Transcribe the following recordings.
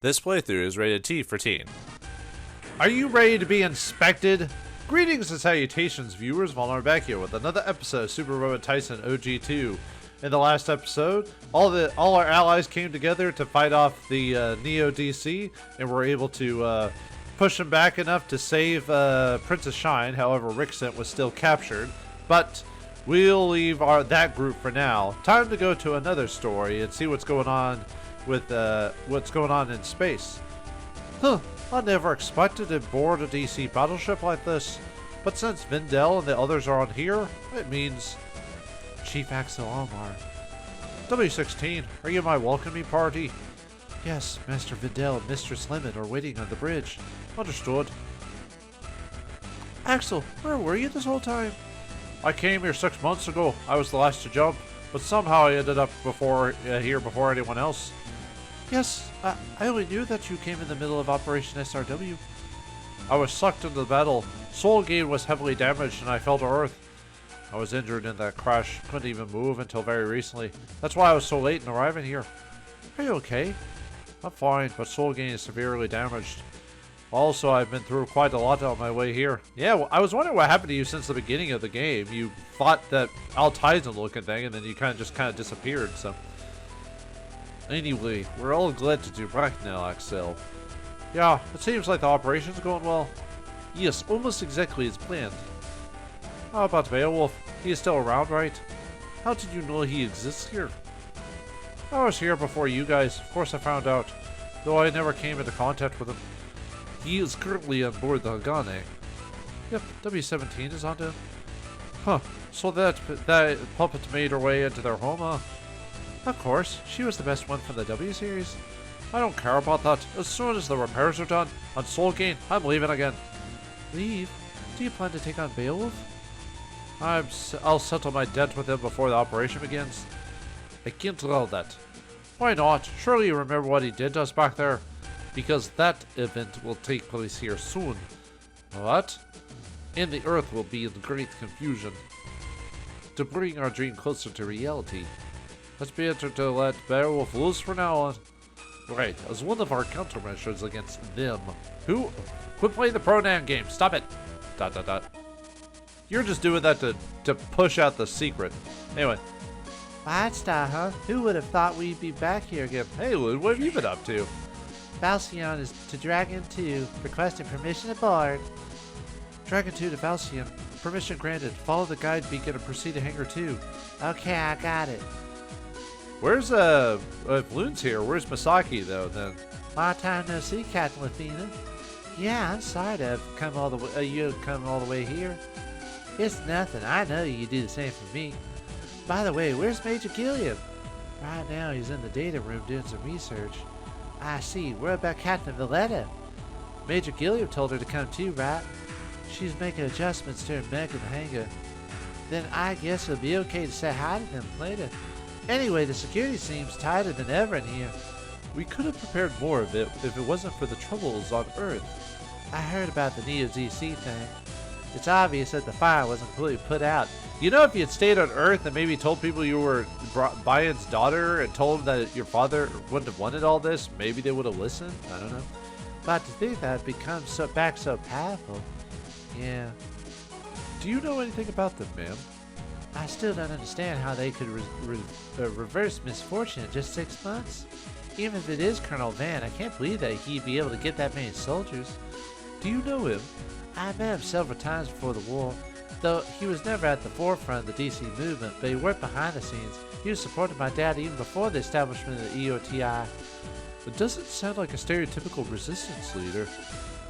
This playthrough is rated T for teen. Are you ready to be inspected? Greetings and salutations, viewers. Vauldemare back here with another episode of Super Robot Taisen OG2. In the last episode, all our allies came together to fight off the Neo DC, and were able to push them back enough to save Princess Shine. However, Ricksent was still captured, but we'll leave that group for now. Time to go to another story and see what's going on with what's going on in space. Huh, I never expected to board a DC battleship like this, but since Vindel and the others are on here, it means Chief Axel Almar. W16, are you my welcoming party? Yes, Master Vindel and Mistress Lemon are waiting on the bridge. Understood. Axel, where were you this whole time? I came here 6 months ago. I was the last to jump, but somehow I ended up here before anyone else. Yes, I only knew that you came in the middle of Operation SRW. I was sucked into the battle. Soul Gate was heavily damaged and I fell to Earth. I was injured in that crash, couldn't even move until very recently. That's why I was so late in arriving here. Are you okay? I'm fine, but Soul Gate is severely damaged. Also, I've been through quite a lot on my way here. Yeah, well, I was wondering what happened to you since the beginning of the game. You fought that Taisen looking thing and then you kind of disappeared, so... Anyway, we're all glad to do back now, Axel. Yeah, it seems like the operation's going well. Yes, almost exactly as planned. How about Beowulf? He is still around, right? How did you know he exists here? I was here before you guys. Of course I found out, though I never came into contact with him. He is currently on board the Hagane. Yep, W17 is on him. Huh, so that puppet made her way into their home, huh? Of course, she was the best one from the W series. I don't care about that. As soon as the repairs are done on Soul Gate, I'm leaving again. Leave? Do you plan to take on Beowulf? I'll settle my debt with him before the operation begins. I can't allow that. Why not? Surely you remember what he did to us back there? Because that event will take place here soon. What? And the Earth will be in great confusion. To bring our dream closer to reality, let's be able to let Beowulf loose for now on. Right, as one of our countermeasures against them. Who? Quit playing the pronoun game. Stop it. ... You're just doing that to push out the secret. Anyway. That's that, huh? Who would have thought we'd be back here again? Hey, Lud, what have you been up to? Valcion is to Dragon 2, requesting permission aboard. Dragon 2 to Valcion. Permission granted. Follow the guide beacon and proceed to Hangar 2. Okay, I got it. Where's if Loon's here, where's Masaki though then? Long time no see, Captain Lathina. Yeah, I'm sorry to have come all the way you come all the way here. It's nothing. I know you do the same for me. By the way, where's Major Gilliam? Right now he's in the data room doing some research. I see. What about Captain Valletta? Major Gilliam told her to come too, right? She's making adjustments to her mech in the hangar. Then I guess it'll be okay to say hi to them later. Anyway, the security seems tighter than ever in here. We could have prepared more of it if it wasn't for the troubles on Earth. I heard about the Neo DC thing. It's obvious that the fire wasn't completely put out. You know, if you had stayed on Earth and maybe told people you were Bayon's daughter and told them that your father wouldn't have wanted all this, maybe they would have listened. I don't know. But to think that it becomes so powerful. Yeah. Do you know anything about them, ma'am? I still don't understand how they could reverse misfortune in just 6 months. Even if it is Colonel Van, I can't believe that he'd be able to get that many soldiers. Do you know him? I met him several times before the war, though he was never at the forefront of the DC movement, but he worked behind the scenes. He was supporting my dad even before the establishment of the EOTI. It doesn't sound like a stereotypical resistance leader.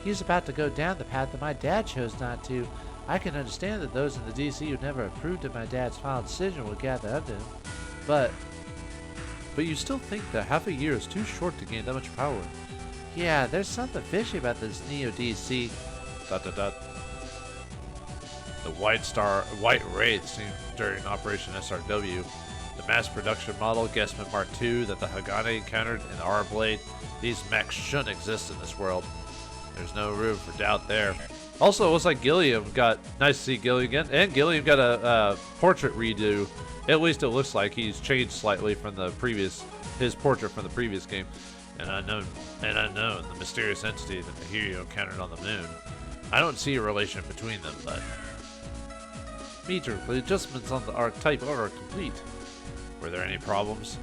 He's about to go down the path that my dad chose not to. I can understand that those in the DC who never approved of my dad's final decision would gather under him. But you still think that half a year is too short to gain that much power. Yeah, there's something fishy about this Neo DC. ... The White Wraith seen during Operation SRW. The mass production model, Guessman Mark II, that the Hagane encountered in the R-Blade. These mechs shouldn't exist in this world. There's no room for doubt there. Also, it looks like Gilliam got... Nice to see Gilliam again. And Gilliam got a portrait redo. At least it looks like he's changed slightly from the previous... His portrait from the previous game. An unknown, the mysterious entity that the hero encountered on the moon. I don't see a relation between them, but... Major, the adjustments on the archetype are complete. Were there any problems?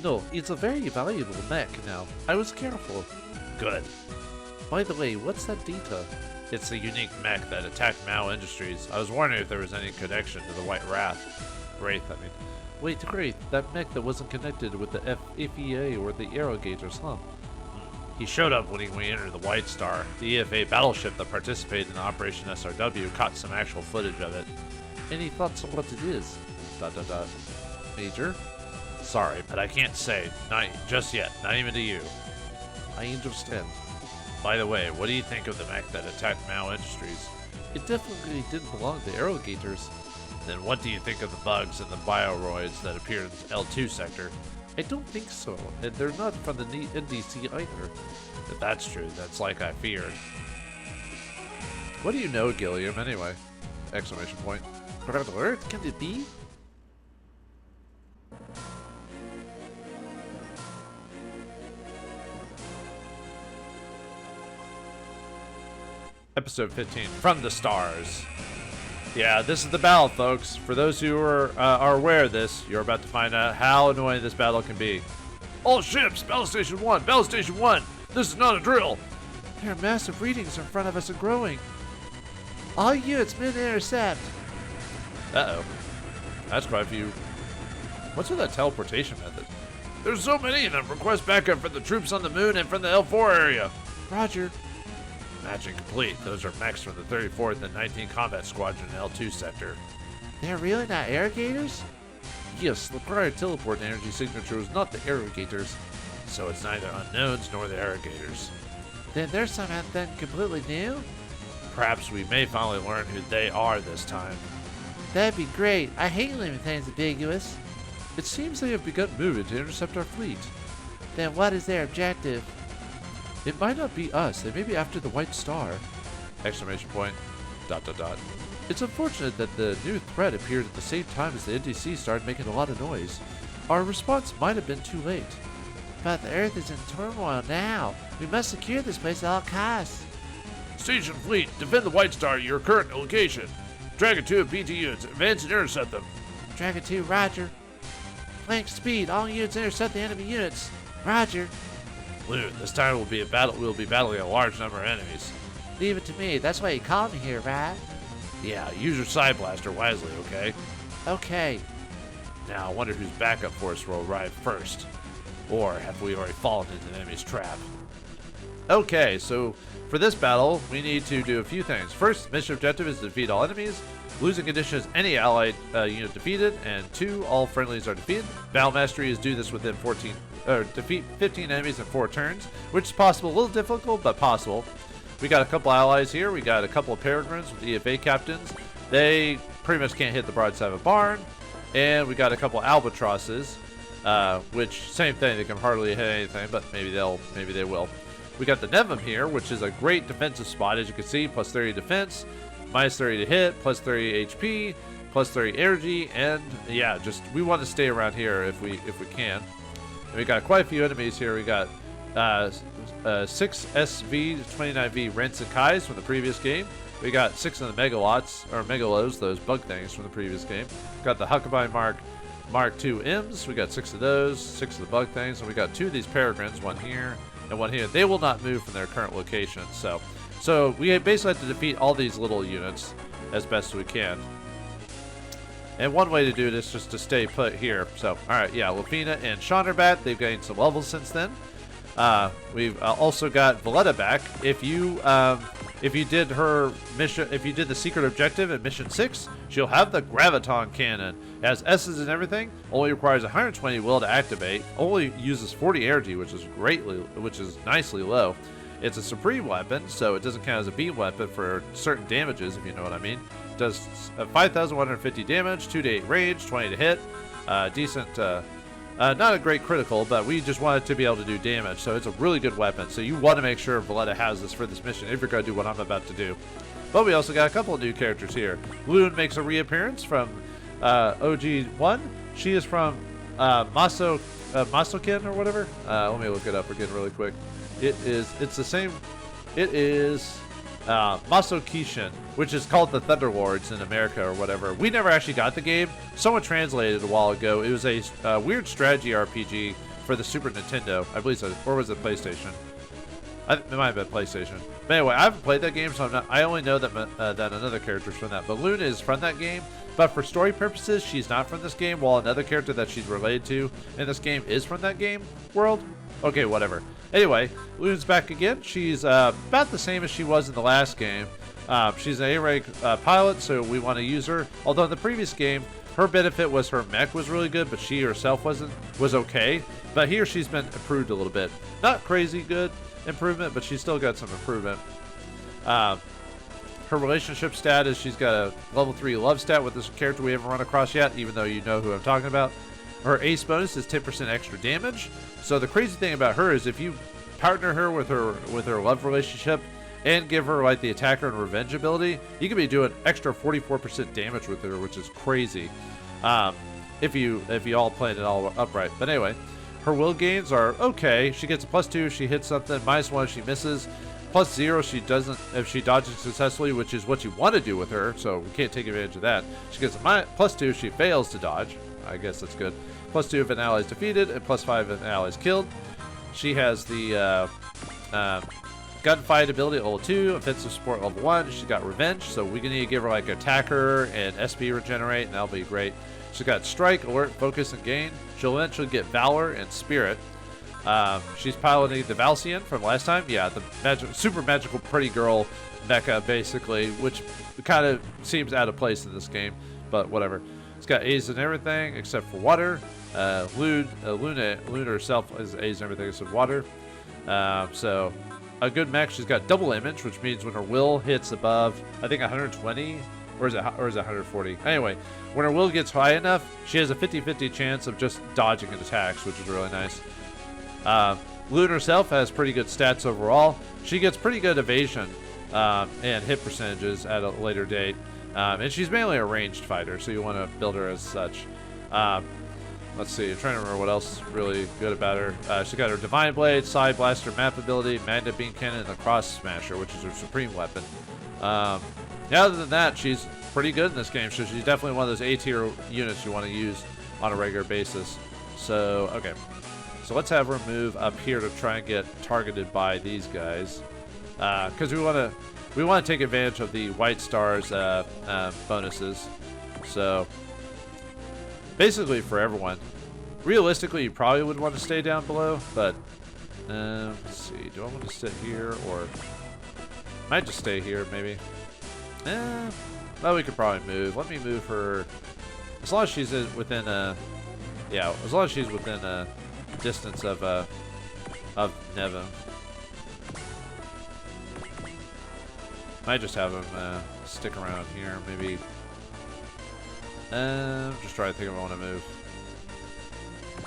No, it's a very valuable mech now. I was careful. Good. By the way, what's that data? It's a unique mech that attacked Mao Industries. I was wondering if there was any connection to the White Wraith, I mean. Wait, great. That mech that wasn't connected with the FEA or the aerogaters, huh? He showed up when we entered the White Star. The EFA battleship that participated in Operation SRW caught some actual footage of it. Any thoughts on what it is? ... Major? Sorry, but I can't say. Not just yet. Not even to you. I understand. By the way, what do you think of the mech that attacked Mao Industries? It definitely didn't belong to aerogaters. Then what do you think of the bugs and the bioroids that appeared in the L2 sector? I don't think so, and they're not from the NDC either. If that's true, that's like I feared. What do you know, Gilliam, anyway? Exclamation point. Red Alert, can it be? Episode 15, From the Stars. Yeah, this is the battle, folks. For those who are aware of this, you're about to find out how annoying this battle can be. All ships, Battle Station 1, Battle Station 1! This is not a drill! There are massive readings in front of us and growing. All units, mid-intercept. Uh-oh. That's quite a few. What's with that teleportation method? There's so many of them. Request backup for the troops on the moon and from the L4 area. Roger. Matching complete. Those are mechs from the 34th and 19th Combat Squadron L2 sector. They're really not aerogaters? Yes, the prior teleport energy signature was not the aerogators. So it's neither unknowns nor the aerogators. Then there's something completely new? Perhaps we may finally learn who they are this time. That'd be great. I hate leaving things ambiguous. It seems they have begun moving to intercept our fleet. Then what is their objective? It might not be us. They may be after the White Star. Exclamation point. ... It's unfortunate that the new threat appeared at the same time as the NDC started making a lot of noise. Our response might have been too late. But the Earth is in turmoil now. We must secure this place at all costs. Station fleet, defend the White Star at your current location. Dragon 2 and BT units, advance and intercept them. Dragon 2, roger. Flank speed, all units intercept the enemy units. Roger. Loon, this time we'll be battling a large number of enemies. Leave it to me, that's why you called me here, right? Yeah, use your side blaster wisely, okay? Okay. Now, I wonder whose backup force will arrive first. Or have we already fallen into the enemy's trap? Okay, so for this battle, we need to do a few things. First, mission objective is to defeat all enemies. Losing condition is any allied unit defeated, and 2, all friendlies are defeated. Battle mastery is do this within defeat 15 enemies in 4 turns, which is possible, a little difficult, but possible. We got a couple allies here. We got a couple of peregrines with EFA captains. They pretty much can't hit the broadside of a barn. And we got a couple albatrosses, which same thing. They can hardly hit anything, but maybe they will. We got the Nevum here, which is a great defensive spot, as you can see. Plus 30 defense, minus 30 to hit, plus 30 HP, plus 30 energy, and yeah, just we want to stay around here if we can. And we got quite a few enemies here. We got 6 SV 29V Rents and Kais from the previous game. We got 6 of the Megalos, those bug things from the previous game. Got the Huckabee Mark II M's. We got 6 of those, 6 of the bug things, and we got 2 of these peregrines, one here and one here. They will not move from their current location, so we basically have to defeat all these little units as best we can. And one way to do this is just to stay put here. So, alright, yeah, Lafina and Shonderbat, they've gained some levels since then. We've also got Valletta back. If you did her mission, if you did the secret objective in mission 6, she'll have the graviton cannon. It has S's and everything. Only requires 120 will to activate. Only uses 40 energy, which is nicely low. It's a supreme weapon, so it doesn't count as a beam weapon for certain damages, if you know what I mean. It does 5,150 damage, 2 to 8 range, 20 to hit. Decent. Not a great critical, but we just wanted to be able to do damage, so it's a really good weapon. So you want to make sure Valletta has this for this mission if you're going to do what I'm about to do. But we also got a couple of new characters here. Loon makes a reappearance from OG1. She is from Masoken or whatever. Let me look it up again really quick. It's the same. It is Masokishin, which is called the Thunder Lords in America or whatever. We never actually got the game. Someone translated it a while ago. It was a weird strategy RPG for the Super Nintendo, I believe, so, or was it PlayStation? It might have been PlayStation. But anyway, I haven't played that game, so I only know that that another character's from that. But Luna is from that game. But for story purposes, she's not from this game, while another character that she's related to in this game is from that game world. Okay, whatever. Anyway, Luna's back again. She's about the same as she was in the last game. She's an A-rank pilot, so we want to use her. Although in the previous game, her benefit was her mech was really good, but she herself was okay. But here she's been improved a little bit. Not crazy good improvement, but she's still got some improvement. Her relationship stat is she's got a level 3 love stat with this character we haven't run across yet, even though you know who I'm talking about. Her ace bonus is 10% extra damage. So the crazy thing about her is if you partner her with her love relationship and give her like the attacker and revenge ability, you can be doing extra 44% damage with her, which is crazy. If you all played it all upright. But anyway, her will gains are okay. She gets a +2 if she hits something, -1 if she misses, +0 she doesn't if she dodges successfully, which is what you want to do with her, so we can't take advantage of that. She gets a +2 if she fails to dodge. I guess that's good. +2 if an ally is defeated, and +5 if an ally is killed. She has the gunfight ability at level 2, offensive support level 1. She's got revenge, so we can need to give her like attacker and SP regenerate, and that'll be great. She's got strike, alert, focus, and gain. She'll eventually get valor and spirit. She's piloting the Valsian from last time. Yeah, the super magical pretty girl mecha, basically, which kind of seems out of place in this game, but whatever. It's got A's and everything except for water. Luna herself has A's and everything except water. So a good mech. She's got double image, which means when her will hits above, I think 120, or is it 140? Anyway, when her will gets high enough, she has a 50-50 chance of just dodging an attacks, which is really nice. Luna herself has pretty good stats overall. She gets pretty good evasion and hit percentages at a later date. And she's mainly a ranged fighter, so you want to build her as such. Let's see, I'm trying to remember what else is really good about her. She's got her Divine Blade, Side Blaster, Map ability, Magnet Beam Cannon, and the Cross Smasher, which is her supreme weapon. Other than that, she's pretty good in this game, so she's definitely one of those A-tier units you want to use on a regular basis. So, okay. So let's have her move up here to try and get targeted by these guys. Because we want to take advantage of the White Star's bonuses. So basically for everyone. Realistically, you probably would want to stay down below, but let's see. Do I want to sit here or might just stay here maybe? Well, we could probably move. Let me move her as long as she's within a as long as she's within a distance of Nevin. Might just have him stick around here, maybe. Just trying to think if I want to move.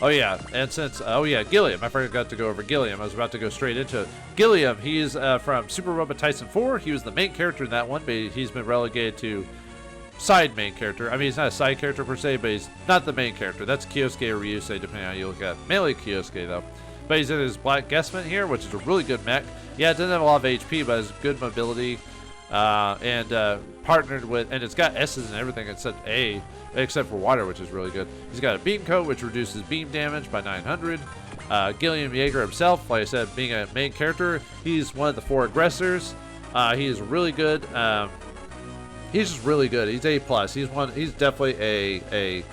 Oh yeah, and since Gilliam, I forgot to go over Gilliam. I was about to go straight into it. Gilliam. He's from Super Robot Taisen 4. He was the main character in that one, but he's been relegated to side main character. I mean, he's not a side character per se, but he's not the main character. That's Kyosuke or Ryusei, depending on how you look at it. Mainly Kyosuke, though. But he's in his Black Guessman here, which is a really good mech. Yeah, it doesn't have a lot of HP, but has good mobility. And partnered with, and it's got S's and everything except A, except for water, which is really good. He's got a beam coat, which reduces beam damage by 900. Gilliam Yeager himself, like I said, being a main character, he's one of the 4 aggressors. He is really good. He's just really good. He's A+. He's definitely a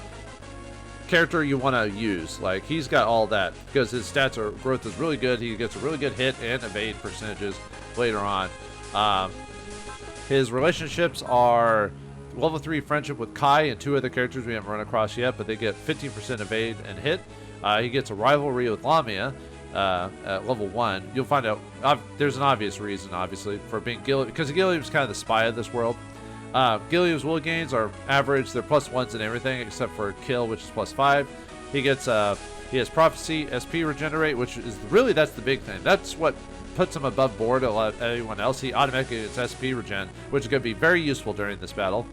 character you want to use. Like, he's got all that because his growth is really good. He gets a really good hit and evade percentages later on. His relationships are level 3 friendship with Kai and 2 other characters we haven't run across yet, but they get 15% evade and hit. He gets a rivalry with Lamia at level 1. You'll find out there's an obvious reason, obviously, for being Gilliam, because Gilliam's kind of the spy of this world. Gilliam's will gains are average. They're +1s and everything except for kill, which is +5. He has prophecy, SP regenerate, which is really, that's the big thing. That's what puts him above board everyone else. He automatically gets SP regen, which is going to be very useful during this battle.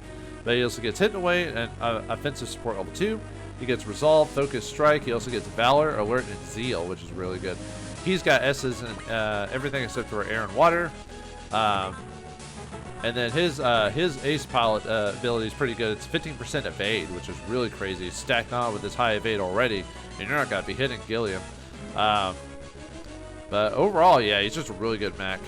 But he also gets hit away and offensive support level 2. He gets Resolve, Focus, Strike. He also gets Valor, Alert, and Zeal, which is really good. He's got S's and everything except for Air and Water. And then his Ace Pilot ability is pretty good. It's 15% Evade, which is really crazy. Stacked on with this high Evade already, and you're not going to be hitting Gilliam. But overall, yeah, he's just a really good mech.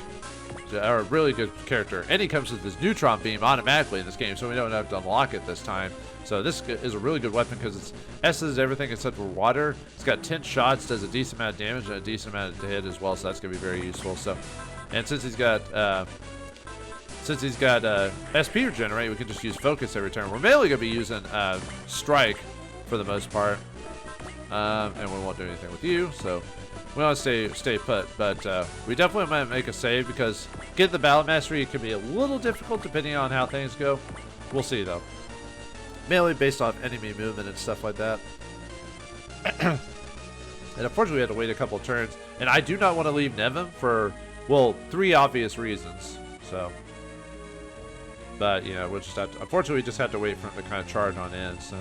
Or a really good character. And he comes with this Neutron Beam automatically in this game, so we don't have to unlock it this time. So this is a really good weapon because it's S's everything except for water. It's got 10 shots, does a decent amount of damage and a decent amount to hit as well, so that's going to be very useful. So, and since he's got SP regenerate, we can just use Focus every turn. We're mainly going to be using Strike for the most part. And we won't do anything with you, so we want to stay put. But we definitely might make a save because getting the Battle Mastery could be a little difficult depending on how things go. We'll see though. Mainly based off enemy movement and stuff like that. And unfortunately we had to wait a couple turns. And I do not want to leave Nevin for, well, 3 obvious reasons. So, but you know, we'll just have to, unfortunately we just have to wait for him to kind of charge on in, so.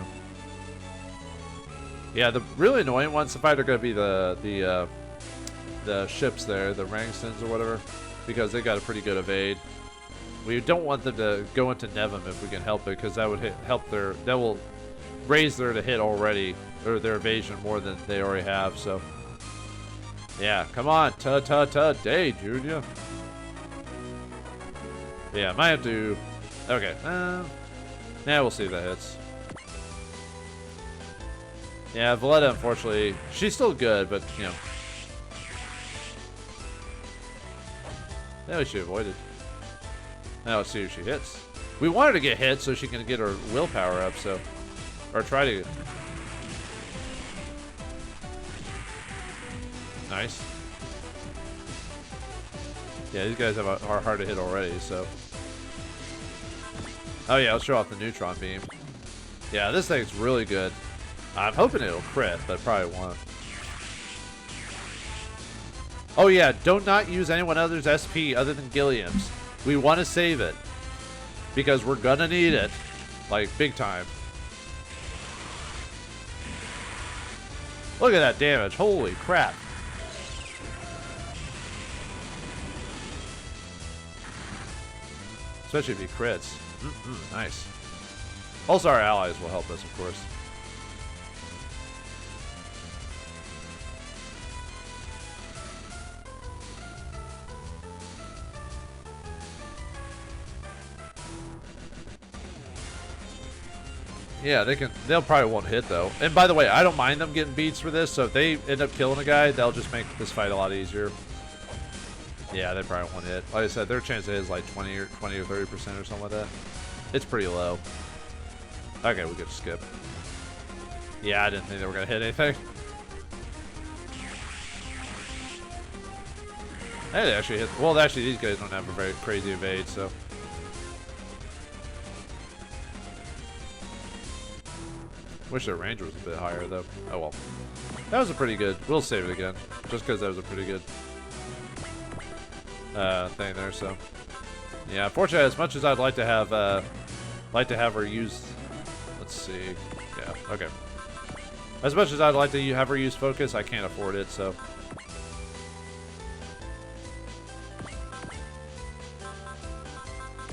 Yeah, the really annoying ones, the fight are going to be the ships there, the Rangstons or whatever, because they got a pretty good evade. We don't want them to go into Nevim if we can help it, because that would that will raise their to hit already, or their evasion more than they already have. So, yeah, come on, day, Junior. Yeah, might have to. Okay, now we'll see if that hits. Yeah, Valletta, unfortunately, she's still good, but, you know. Now she avoided. Now let's see if she hits. We want her to get hit so she can get her willpower up, so. Or try to. Nice. Yeah, these guys are hard to hit already, so. Oh yeah, let's show off the Neutron Beam. Yeah, this thing's really good. I'm hoping it'll crit, but probably won't. Oh yeah, don't not use anyone else's SP other than Gilliam's. We want to save it. Because we're gonna need it. Like, big time. Look at that damage. Holy crap. Especially if he crits. Nice. Also, our allies will help us, of course. Yeah, they'll probably won't hit though. And by the way, I don't mind them getting beats for this, so if they end up killing a guy, they'll just make this fight a lot easier. Yeah, they probably won't hit. Like I said, their chance is like 20 or 30% or something like that. It's pretty low. Okay, we could skip. Yeah, I didn't think they were gonna hit anything. Hey, they actually hit. Well, actually, these guys don't have a very crazy evade, so. Wish their range was a bit higher, though. Oh well. That was a pretty good. We'll save it again, just because that was a pretty good thing there. So, yeah. Unfortunately, as much as I'd like to have her use. Let's see. Yeah. Okay. As much as I'd like to have her use focus, I can't afford it. So.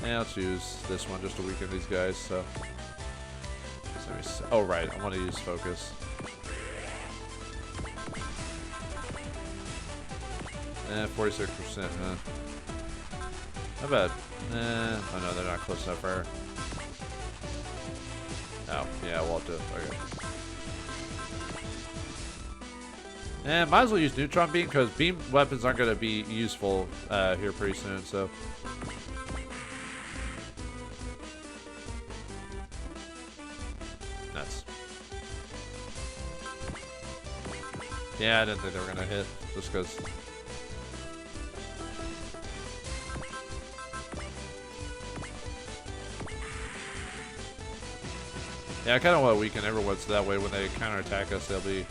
Yeah, let's use this one just to weaken these guys. So. Oh, right. I want to use focus. Eh, 46%, huh? Not bad. Oh no, they're not close enough for her. Oh, yeah, we'll have to. Okay. And might as well use Neutron Beam, because beam weapons aren't going to be useful here pretty soon, so. Yeah, I didn't think they were gonna hit, just because. Yeah, I kind of want to weaken everyone so that way when they counterattack us, they'll be.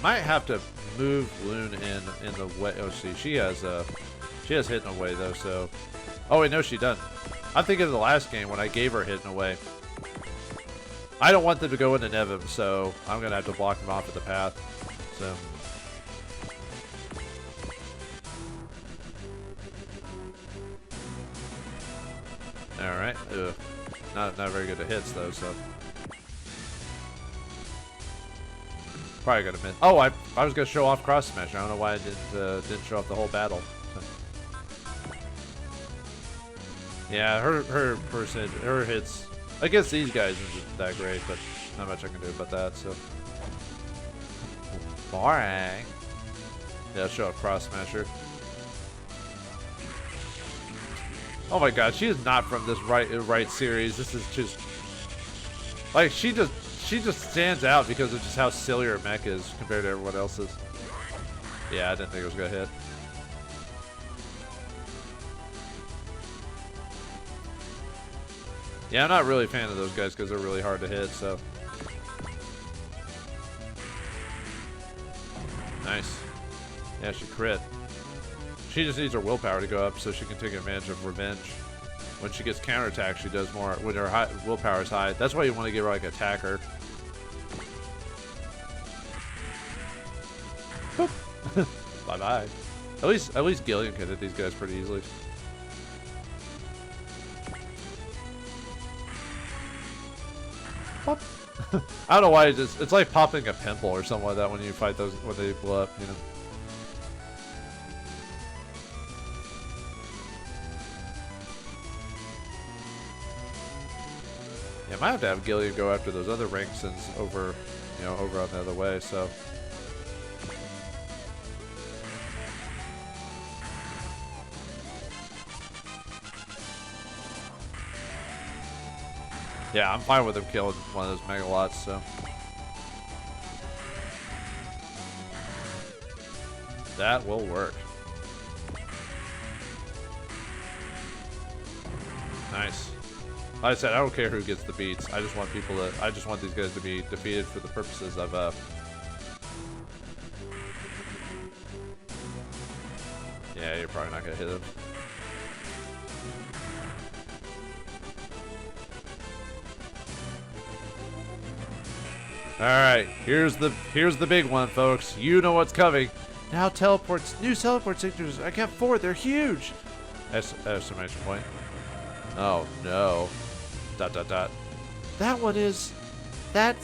Might have to move Loon in the way. Oh, see, she has hit in a way though. So, oh wait, no, she doesn't. I'm thinking of the last game when I gave her Hidden Away. I don't want them to go into Nevim, so I'm going to have to block them off at the path. So. Alright. Not very good at hits, though, so. Probably gonna miss. Oh, I was gonna show off cross smash. I don't know why I didn't show off the whole battle. So. Yeah, her percentage, her hits against these guys isn't that great, but not much I can do about that. So boring. Yeah, show off cross smasher. Oh my God, she is not from this right series. This is just like she just stands out because of just how silly her mech is compared to everyone else's. Yeah, I didn't think it was gonna hit. Yeah, I'm not really a fan of those guys because they're really hard to hit, so. Nice. Yeah, she crit. She just needs her willpower to go up so she can take advantage of revenge. When she gets counterattack, she does more. When her willpower is high, that's why you want to give her like attacker. Bye bye. At least Gillian can hit these guys pretty easily. Pop. I don't know why it's like popping a pimple or something like that when you fight those when they blow up, you know. Yeah, I might have to have Gillian go after those other Ranksons over, you know, over on the other way, so. Yeah, I'm fine with him killing one of those Megalots, so. That will work. Nice. Like I said, I don't care who gets the beats. I just want these guys to be defeated for the purposes of yeah, you're probably not gonna hit him. Alright, here's the big one, folks. You know what's coming. Now new teleport signatures. I got 4, they're huge! Exclamation point. Oh no. ... That's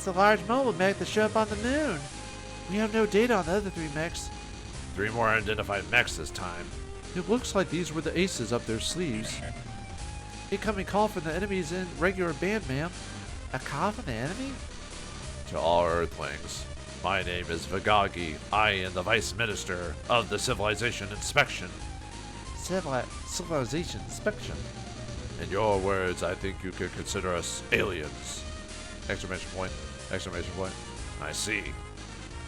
the large mobile mech that showed up on the moon. We have no data on the other 3 mechs. 3 more unidentified mechs this time. It looks like these were the aces up their sleeves. Incoming call from the enemies in regular band, ma'am. A call from the enemy? To all Earthlings, my name is Vagagi. I am the Vice Minister of the Civilization Inspection. Civilization Inspection? In your words, I think you could consider us aliens. Exclamation point. Exclamation point. I see.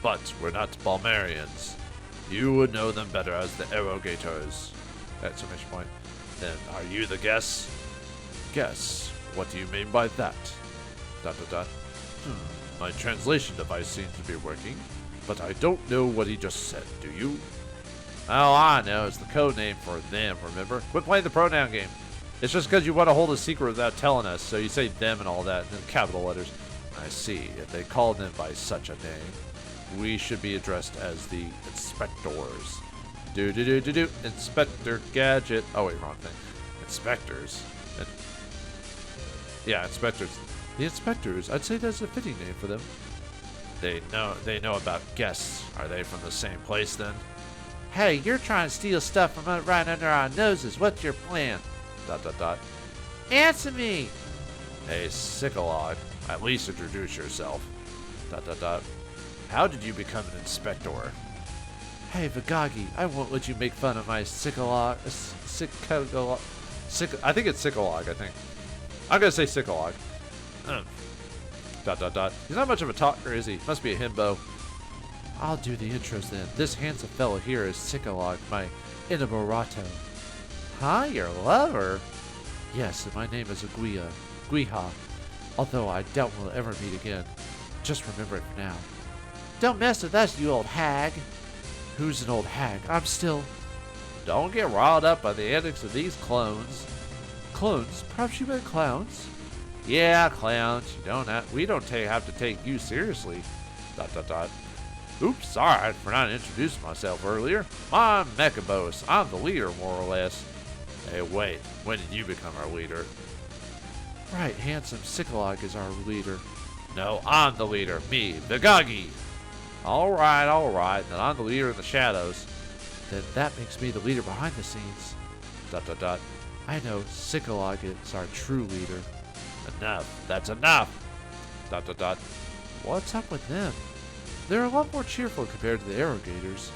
But we're not Vauldemarians. You would know them better as the aerogaters. Exclamation point. Then are you the guess? Guess? What do you mean by that? ... My translation device seems to be working, but I don't know what he just said, do you? Oh, I know. It's the code name for them, remember? Quit playing the pronoun game. It's just because you want to hold a secret without telling us, so you say them and all that, and then capital letters. I see. If they call them by such a name, we should be addressed as the inspectors. Do. Inspector Gadget. Oh, wait, wrong thing. Inspectors. Yeah, inspectors. The inspectors. I'd say that's a fitting name for them. They know about guests. Are they from the same place then? Hey, you're trying to steal stuff from right under our noses. What's your plan? ... Answer me! Hey, Sickalog, at least introduce yourself. ... How did you become an inspector? Hey, Vagagi, I won't let you make fun of my Sickalog. I think it's Sickalog, I think. I'm gonna say Sickalog. ... He's not much of a talker, is he? Must be a himbo. I'll do the intros then. This handsome fellow here is Sickalog, my Robotto. Huh? Your lover? Yes, and my name is Guiha. Although I doubt we'll ever meet again. Just remember it for now. Don't mess with us, you old hag. Who's an old hag? I'm still... Don't get riled up by the antics of these clones. Clones? Perhaps you meant clowns? Yeah, clowns. We don't have to take you seriously. ... Oops, sorry for not introducing myself earlier. I'm Mecha Boss. I'm the leader, more or less. Hey, wait. When did you become our leader? Right, handsome Sikalog is our leader. No, I'm the leader. Me, the GOG. Alright. Then I'm the leader in the shadows. Then that makes me the leader behind the scenes. ... I know Sikalog is our true leader. Enough. That's enough. ... What's up with them? They're a lot more cheerful compared to the aerogaters. ...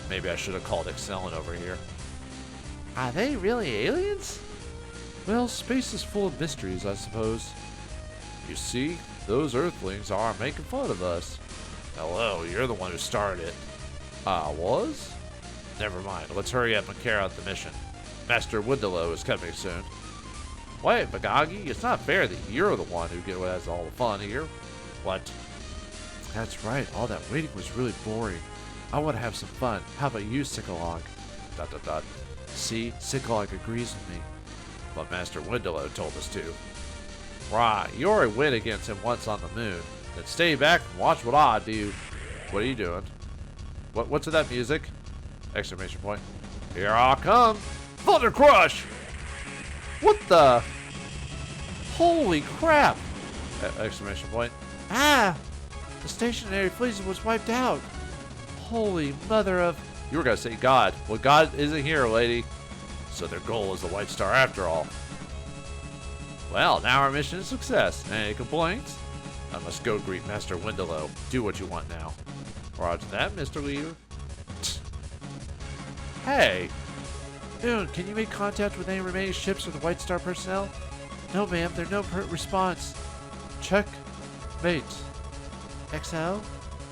Maybe I should have called Excellent over here. Are they really aliens? Well, space is full of mysteries, I suppose. You see, those Earthlings are making fun of us. Hello, you're the one who started it. I was? Never mind, let's hurry up and carry out the mission. Master Windalow is coming soon. Wait, Bagagi, it's not fair that you're the one who has all the fun here. What? That's right, all that waiting was really boring. I want to have some fun. How about you, Sikalog? ... See, Sikalog agrees with me. But Master Windalow told us to. Right, you already went against him once on the moon. Then stay back and watch what I do. What are you doing? What's with that music? Exclamation point. Here I come! Thunder Crush! What the? Holy crap! Exclamation point. Ah! The stationary fleet was wiped out. Holy mother of... You were going to say God. Well, God isn't here, lady. So their goal is the White Star after all. Well, now our mission is a success. Any complaints? I must go greet Master Windalow. Do what you want now. Roger that, Mr. Leader. Hey! Dude, can you make contact with any remaining ships or the White Star personnel? No, ma'am. There's no response. Check. Mate. XL?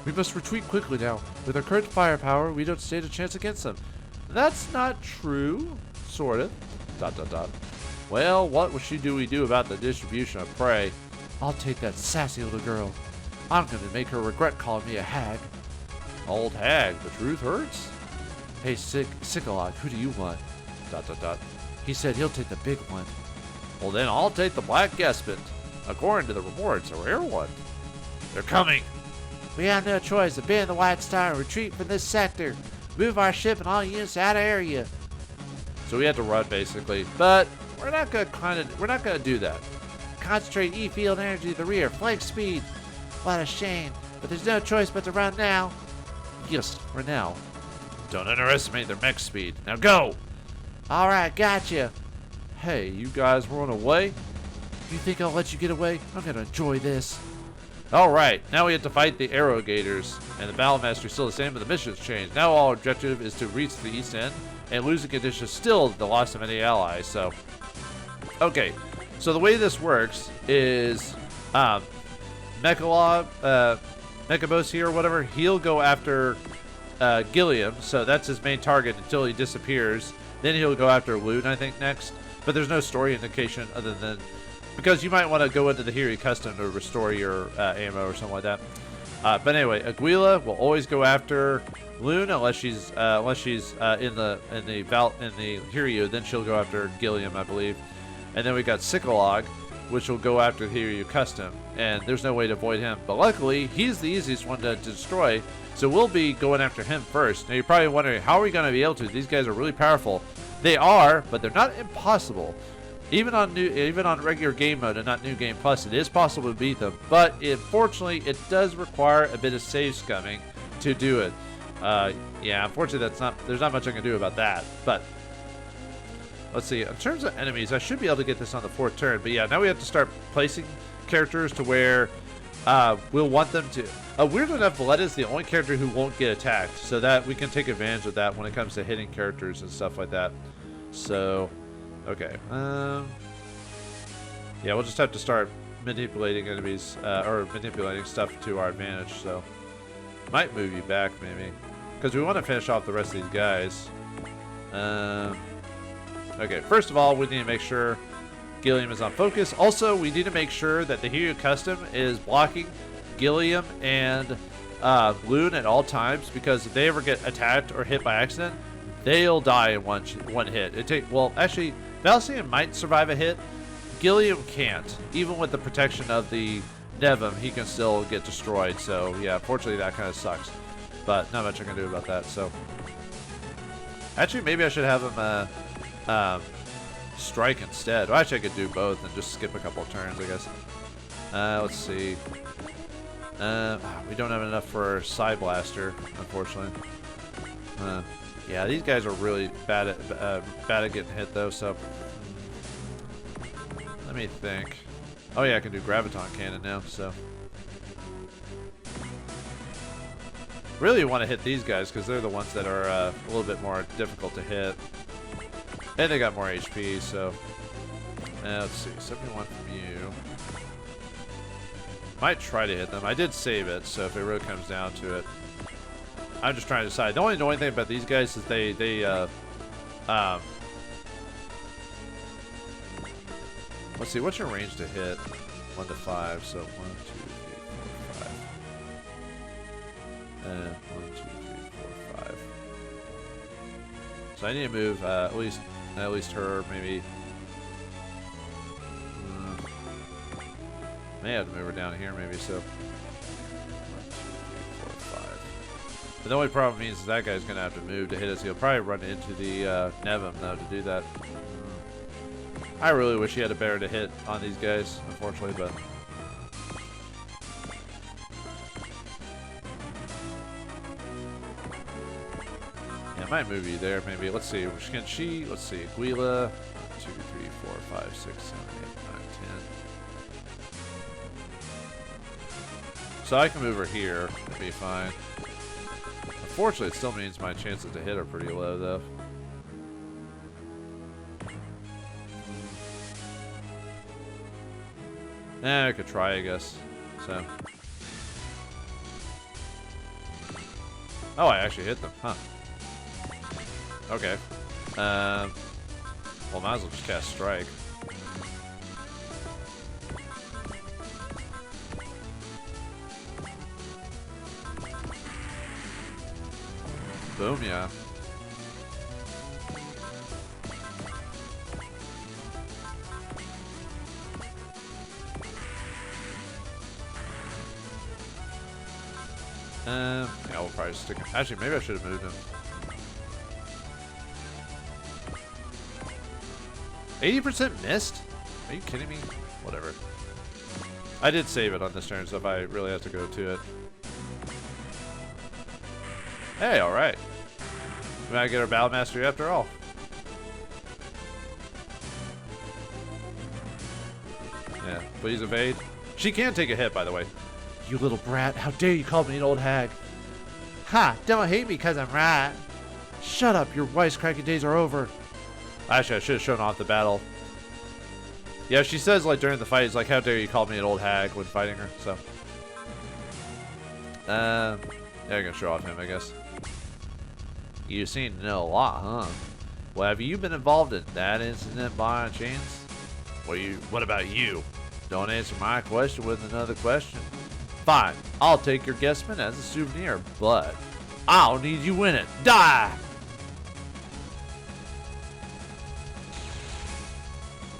We must retreat quickly now. With our current firepower, we don't stand a chance against them. That's not true. Sort of. ... Well, what do we do about the distribution of prey? I'll take that sassy little girl. I'm going to make her regret calling me a hag. Old hag, the truth hurts? Hey, Sikalog, who do you want? ... He said he'll take the big one. Well, then I'll take the Black Gespent. According to the reports, a rare one. They're coming! We have no choice. Abandon the White Star and retreat from this sector. Move our ship and all units out of area. So we had to run, basically. But we're not gonna do that. Concentrate E-field energy to the rear. Flank speed. What a shame. But there's no choice but to run now. Yes, for now. Don't underestimate their mech speed. Now go! Alright, gotcha. Hey, you guys run away? You think I'll let you get away? I'm gonna enjoy this. Alright, now we have to fight the aerogaters. And the Battle Master is still the same, but the mission's changed. Now our objective is to reach the east end. And losing condition is still the loss of any allies, so... Okay, so the way this works is... Mechabos here or whatever, he'll go after Gilliam, so that's his main target until he disappears. Then he'll go after Loon, I think, next. But there's no story indication other than... Because you might want to go into the Hiri Custom to restore your ammo or something like that. But anyway, Aguila will always go after Loon unless she's in the Hiryu. Then she'll go after Gilliam, I believe. And then we got Sikalog, which will go after Hiryu Custom. And there's no way to avoid him. But luckily, he's the easiest one to destroy. So we'll be going after him first. Now you're probably wondering, how are we going to be able to? These guys are really powerful. They are, but they're not impossible. Even on regular game mode and not New Game Plus, it is possible to beat them. But unfortunately, it does require a bit of save scumming to do it. Yeah, unfortunately, there's not much I can do about that. But let's see. In terms of enemies, I should be able to get this on the 4th turn. But yeah, now we have to start placing characters to where we'll want them to. Weirdly enough, Valletta's the only character who won't get attacked, so that we can take advantage of that when it comes to hitting characters and stuff like that. So. Okay. Yeah, we'll just have to start manipulating enemies, or manipulating stuff to our advantage, so. Might move you back, maybe. Because we want to finish off the rest of these guys. Okay, first of all, we need to make sure Gilliam is on focus. Also, we need to make sure that the Hiryu Custom is blocking Gilliam and Loon at all times, because if they ever get attacked or hit by accident, they'll die in one hit. Well, actually, Valsian might survive a hit. Gilliam can't. Even with the protection of the Nevum, he can still get destroyed. So yeah, unfortunately that kind of sucks. But not much I can do about that. So actually, maybe I should have him strike instead. Well, actually, I could do both and just skip a couple of turns, I guess. Let's see. We don't have enough for Side Blaster, unfortunately. Yeah, these guys are really bad at getting hit, though. So let me think. Oh yeah, I can do Graviton Cannon now. So really want to hit these guys because they're the ones that are a little bit more difficult to hit, and they got more HP. So let's see, 71 from you. Might try to hit them. I did save it, so if it really comes down to it, I'm just trying to decide. The only annoying thing about these guys is they let's see, what's your range to hit? 1 to 5, so 1, 2, 3, 4, 5. And 1, 2, 3, 4, 5. So I need to move at least her, maybe. May have to move her down here, maybe. So 1, 2, 3, 4, 5. But the only problem means that guy's gonna have to move to hit us. He'll probably run into the Nevum though to do that. I really wish he had a better to hit on these guys, unfortunately, but yeah, I might move you there, maybe. Let's see. Let's see. Guila. 1, 2, 3, 4, 5, 6, 7, 8, 9, 10. So I can move her here. It'd be fine. Unfortunately, it still means my chances to hit are pretty low, though. I could try, I guess. So. Oh, I actually hit them, huh? Okay. Well, might as well just cast Strike. Boom, yeah. Yeah, we'll probably stick him. Actually, maybe I should have moved him. 80% missed? Are you kidding me? Whatever. I did save it on this turn, so if I really have to go to it. Hey, alright. We might get our Battle Mastery after all. Yeah, please evade. She can take a hit, by the way. You little brat, how dare you call me an old hag? Ha! Don't hate me because I'm right. Shut up, your wisecracking days are over. Actually, I should have shown off the battle. Yeah, she says, like, during the fight, it's like, how dare you call me an old hag when fighting her, so. Yeah, I'm gonna show off him, I guess. You seem to know a lot, huh? Well, have you been involved in that incident by chance? What about you? Don't answer my question with another question. Fine, I'll take your guessman as a souvenir, but I'll need you in it. Die!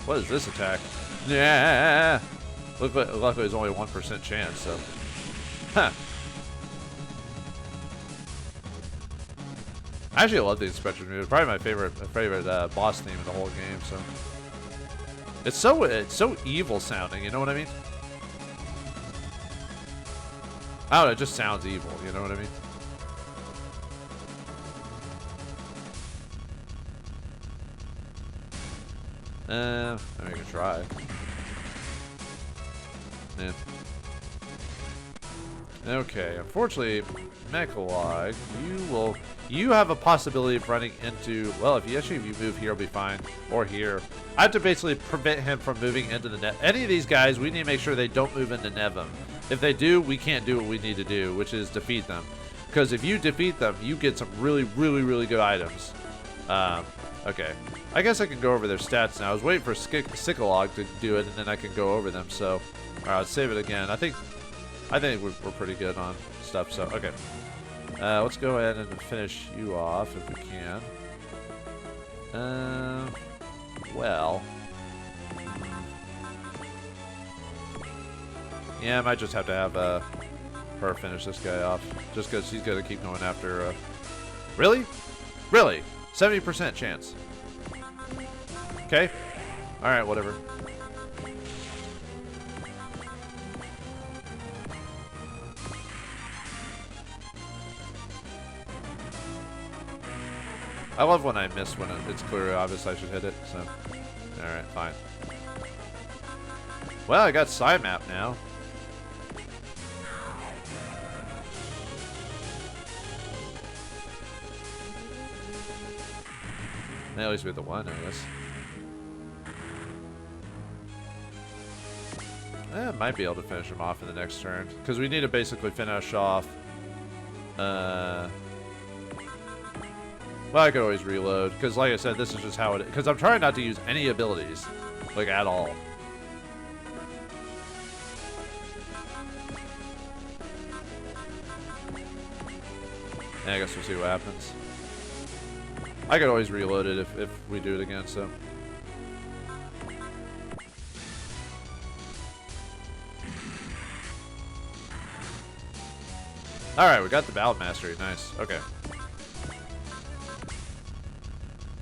What is this attack? Yeah. Luckily, there's only a 1% chance, so. Huh. Actually, I love the Inspector's move. Probably my favorite boss theme in the whole game. So. It's so evil sounding. You know what I mean? I don't know. It just sounds evil. You know what I mean? I mean, we can try. Yeah. Okay, unfortunately, Mechalog, you have a possibility of running into, well, if you move here, it'll be fine, or here. I have to basically prevent him from moving into the net. Any of these guys, we need to make sure they don't move into Nevum. If they do, we can't do what we need to do, which is defeat them. Because if you defeat them, you get some really, really, really good items. Okay. I guess I can go over their stats now. I was waiting for Psycholog to do it, and then I can go over them. So, alright, let's save it again. I think we're pretty good on stuff. So, okay. Let's go ahead and finish you off if we can. Well. Yeah, I might just have to have her finish this guy off. Just because he's going to keep going after... Really? Really? 70% chance. Okay. Alright, whatever. I love when I miss when it's clearly obvious I should hit it, so... Alright, fine. Well, I got side map now. At least with the one, I guess. I might be able to finish him off in the next turn. Because we need to basically finish off... Well, I could always reload, because like I said, this is just how it is. Because I'm trying not to use any abilities, like, at all. And I guess we'll see what happens. I could always reload it if we do it again, so... Alright, we got the Battle Mastery. Nice. Okay.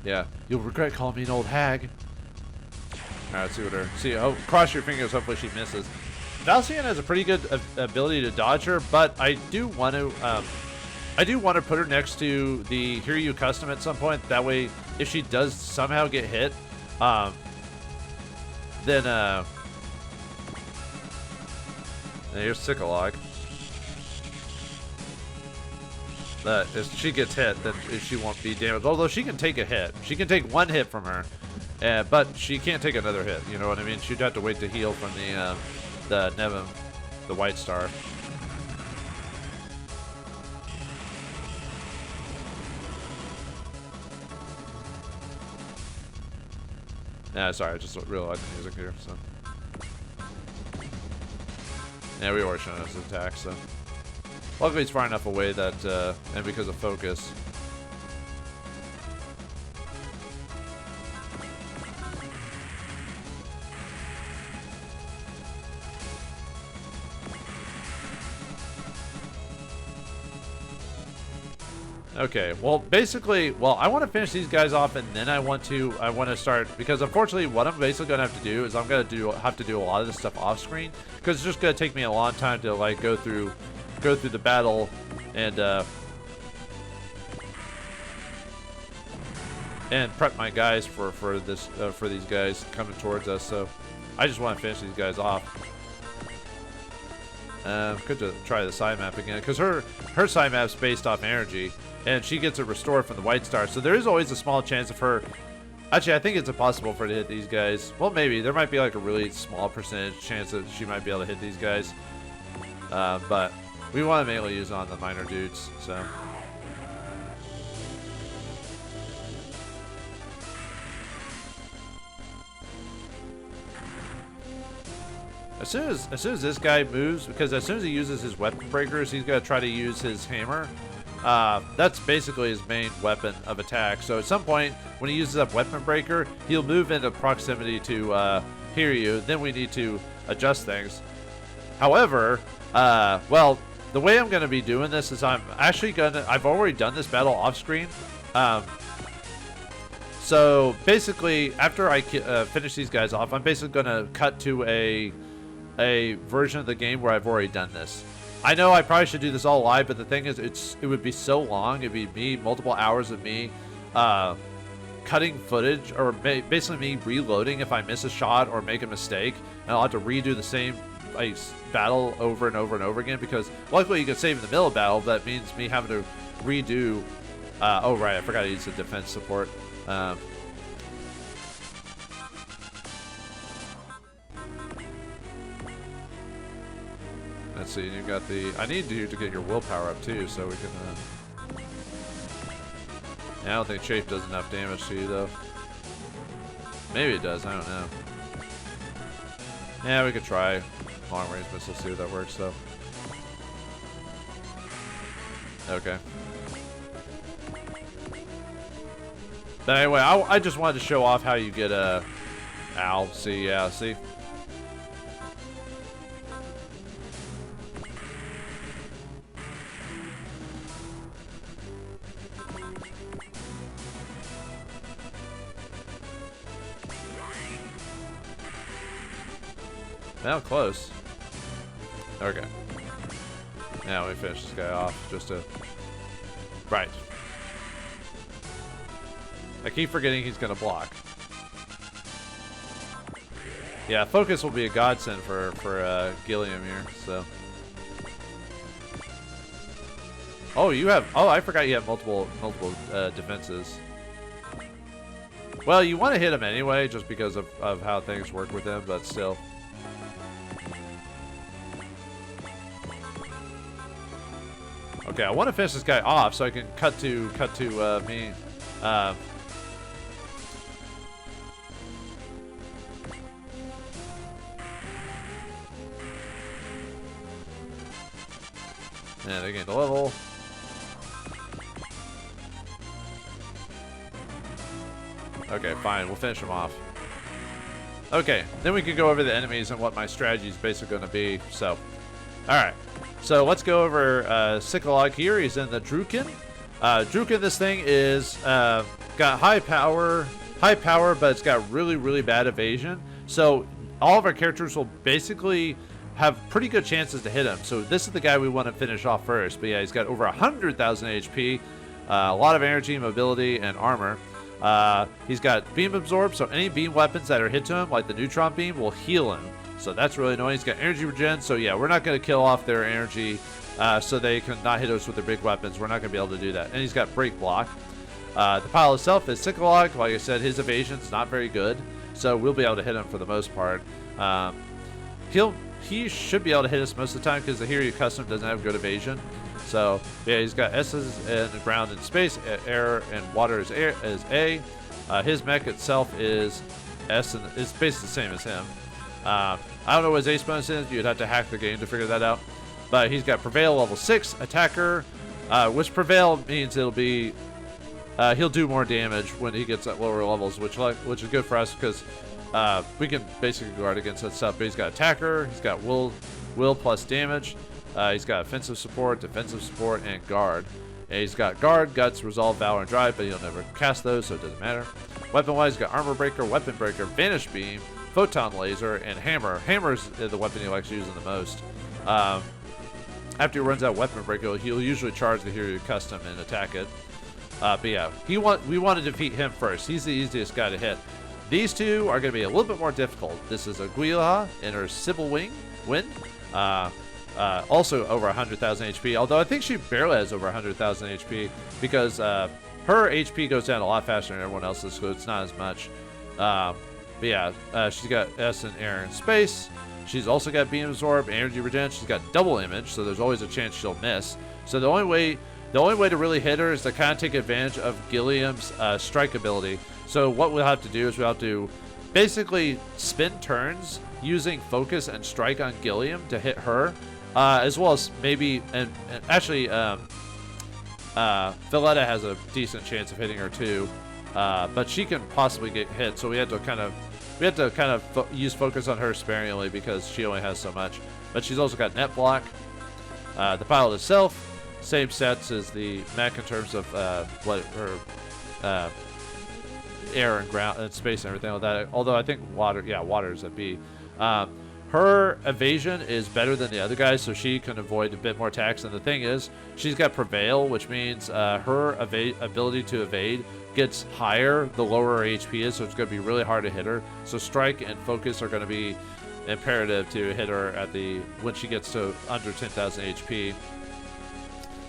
Yeah. You'll regret calling me an old hag. Alright, let's see what her... See, oh, cross your fingers, hopefully she misses. Valcian has a pretty good ability to dodge her, but I do want to put her next to the Hiryu custom at some point. That way, if she does somehow get hit, then here's Sikalog. If she gets hit, then she won't be damaged. Although she can take a hit. She can take one hit from her, but she can't take another hit. You know what I mean? She'd have to wait to heal from the Nevim, the White Star. Yeah, sorry, I just realized the music here, so. Yeah, we already shown us his attack, so. Luckily, it's far enough away that, and because of focus. Okay, well, basically, I want to finish these guys off, and then I want to start, because unfortunately, what I'm basically going to have to do is I'm going to have to do a lot of this stuff off screen, because it's just going to take me a long time to, like, go through the battle and prep my guys for these guys coming towards us. So I just want to finish these guys off. Good to try the side map again, because her side map's based off energy, and she gets it restored from the White Star. So there is always a small chance of her. Actually, I think it's impossible for her to hit these guys. Well, maybe there might be like a really small percentage chance that she might be able to hit these guys, but we want to mainly use on the minor dudes. So. As soon as this guy moves, because as soon as he uses his weapon breakers, he's gonna try to use his hammer. That's basically his main weapon of attack. So at some point, when he uses up weapon breaker, he'll move into proximity to Hiryu. Then we need to adjust things. However, well, the way I'm gonna be doing this is I've already done this battle off screen. So basically, after I finish these guys off, I'm basically gonna cut to a version of the game where I've already done this. I know I probably should do this all live, but the thing is, it would be so long. It'd be me, multiple hours of me cutting footage, or basically me reloading if I miss a shot or make a mistake, and I'll have to redo the same battle over and over and over again, because luckily you can save in the middle of battle. That means me having to redo. Oh right, I forgot to use the defense support. Let's see, you got the... I need you to get your willpower up too, so we can... Yeah, I don't think Chafe does enough damage to you, though. Maybe it does, I don't know. Yeah, we could try long range missile, see if that works, though. Okay. But anyway, I just wanted to show off how you get a... Ow, see, yeah, see? Now close. Okay. Now we finish this guy off just to... Right. I keep forgetting he's gonna block. Yeah, focus will be a godsend for Gilliam here, so... Oh, you have... Oh, I forgot you have multiple defenses. Well, you want to hit him anyway, just because of how things work with him, but still... Okay, I want to finish this guy off so I can cut to me. And they gained a level. Okay, fine. We'll finish him off. Okay, then we can go over the enemies and what my strategy is basically going to be. So, all right. So let's go over Sikalog here. He's in the Drukin. Drukin, this thing is got high power, but it's got really, really bad evasion. So all of our characters will basically have pretty good chances to hit him. So this is the guy we want to finish off first. But yeah, he's got over 100,000 HP, a lot of energy, mobility, and armor. He's got beam absorb, so any beam weapons that are hit to him, like the neutron beam, will heal him. So that's really annoying. He's got energy regen, so yeah, we're not going to kill off their energy so they can not hit us with their big weapons. We're not going to be able to do that. And he's got break block. The pile itself is Sikalog. Like I said, his evasion's not very good, so we'll be able to hit him for the most part. He should be able to hit us most of the time because the Hiryu Custom doesn't have good evasion. So yeah, he's got S's in ground and space, air and water is A. His mech itself is S, and it's basically the same as him. I don't know what his ace bonus is. You'd have to hack the game to figure that out. But he's got Prevail level 6, Attacker, which Prevail means it'll be he'll do more damage when he gets at lower levels, which is good for us because we can basically guard against that stuff. But he's got Attacker, he's got Will plus damage, he's got Offensive Support, Defensive Support, and Guard. And he's got Guard, Guts, Resolve, Valor, and Drive, but he'll never cast those, so it doesn't matter. Weapon-wise, he's got Armor Breaker, Weapon Breaker, Vanish Beam, Photon Laser, and Hammer. Hammer's the weapon he likes using the most. After he runs out of Weapon Breaker, he'll usually charge the Hiryu Custom and attack it. But yeah, we want to defeat him first. He's the easiest guy to hit. These two are going to be a little bit more difficult. This is Aguila and her Sybil Wind. Also over 100,000 HP, although I think she barely has over 100,000 HP because her HP goes down a lot faster than everyone else's, so it's not as much. But yeah, she's got S in air and space. She's also got beam absorb, energy regen. She's got double image, so there's always a chance she'll miss. So the only way to really hit her is to kind of take advantage of Gilliam's strike ability. So what we'll have to do is we'll have to basically spin turns using focus and strike on Gilliam to hit her, as well as maybe and actually Valletta has a decent chance of hitting her too, but she can possibly get hit. So we had to kind of use focus on her sparingly because she only has so much. But she's also got net block. The pilot itself, same sets as the mech in terms of what her air and ground and space and everything like that. Although I think water is a B. Her evasion is better than the other guys, so she can avoid a bit more attacks. And the thing is, she's got Prevail, which means her ability to evade gets higher the lower her HP is, so it's going to be really hard to hit her. So Strike and Focus are going to be imperative to hit her when she gets to under 10,000 HP.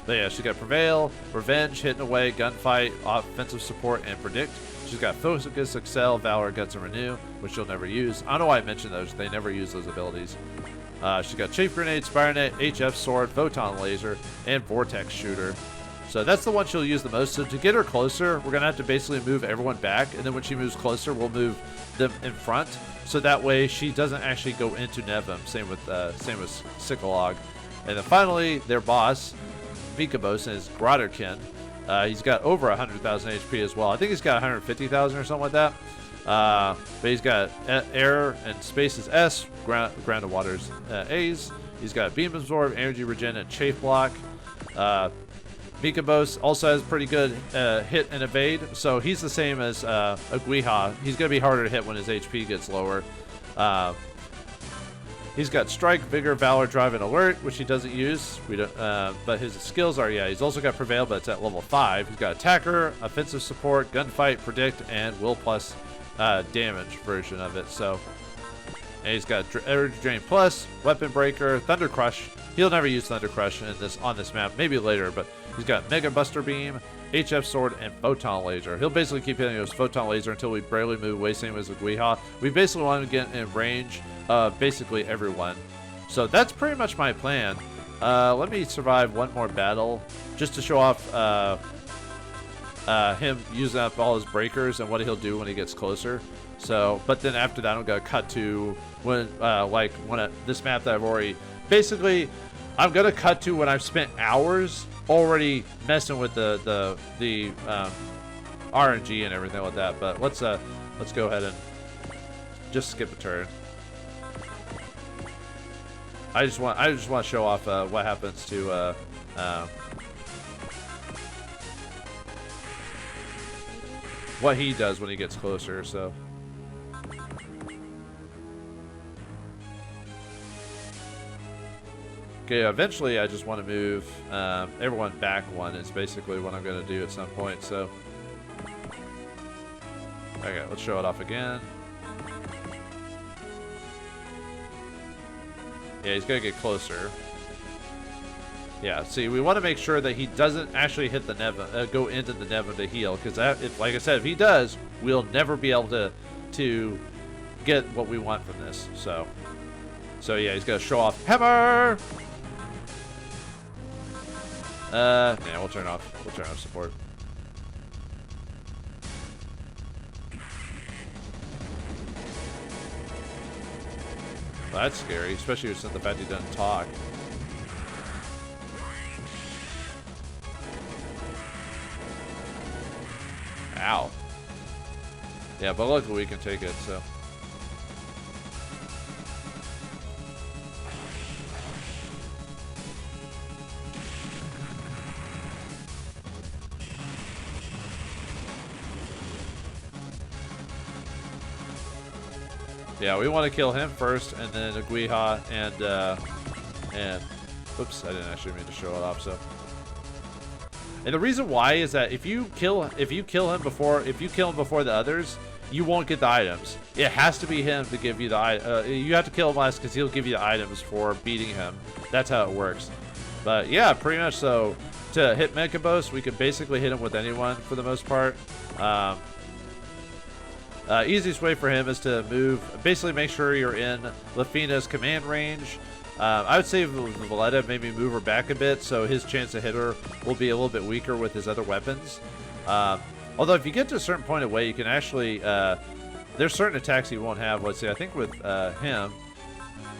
But yeah, she's got Prevail, Revenge, Hitting Away, Gunfight, Offensive Support, and Predict. She's got Focus, Excel, Valor, Guts, and Renew, which she'll never use. I don't know why I mentioned those. They never use those abilities. She's got Chafe Grenade, Spire Net, HF Sword, Photon Laser, and Vortex Shooter. So that's the one she'll use the most. So to get her closer, we're going to have to basically move everyone back. And then when she moves closer, we'll move them in front. So that way she doesn't actually go into Nevim. Same with Sikalog. And then finally, their boss, Vikabosin, is Grotterkin. He's got over 100,000 HP as well. I think he's got 150,000 or something like that. But he's got air and space is S, ground and water's A's. He's got beam absorb, energy regen, and chafe block. Mikabos also has pretty good hit and evade, so he's the same as Aguiha. He's going to be harder to hit when his HP gets lower. He's got strike, vigor, valor, drive, and alert, which he doesn't use. We don't, but his skills are, yeah, he's also got prevail, but it's at level 5. He's got attacker, offensive support, gunfight, predict, and will plus damage version of it. So, and he's got energy drain plus, weapon breaker, thunder crush. He'll never use thunder crush on this map, maybe later, but he's got mega buster beam, HF sword, and photon laser. He'll basically keep hitting those photon laser until we barely move away, same as Aguiha. We basically want to get in range of basically everyone. So that's pretty much my plan. Let me survive one more battle just to show off him using up all his breakers and what he'll do when he gets closer. So, but then after that, I'm gonna cut to when this map that I've already basically. I'm gonna cut to when I've spent hours already messing with the RNG and everything like that. But let's go ahead and just skip a turn. I just want to show off what happens to what he does when he gets closer. So. Okay, eventually I just want to move everyone back one is basically what I'm going to do at some point, so. Okay, let's show it off again. Yeah, he's going to get closer. Yeah, see, we want to make sure that he doesn't actually hit the Nevin, go into the Nevin to heal, because like I said, if he does, we'll never be able to get what we want from this, so. So yeah, he's going to show off hammer! Yeah, we'll turn off support. Well, that's scary, especially since the fact he doesn't talk. Ow. Yeah, but luckily we can take it, so. Yeah, we want to kill him first, and then Aguiha, and oops, I didn't actually mean to show it off. So, and the reason why is that if you kill him before the others, you won't get the items. It has to be him to give you the you have to kill him last because he'll give you the items for beating him. That's how it works. But yeah, pretty much so. To hit Mechs, we can basically hit him with anyone for the most part. Easiest way for him is to move, basically make sure you're in Lafina's command range. I would say Valletta maybe move her back a bit so his chance to hit her will be a little bit weaker with his other weapons. Although if you get to a certain point away, you can actually, there's certain attacks he won't have. Let's see, I think with him,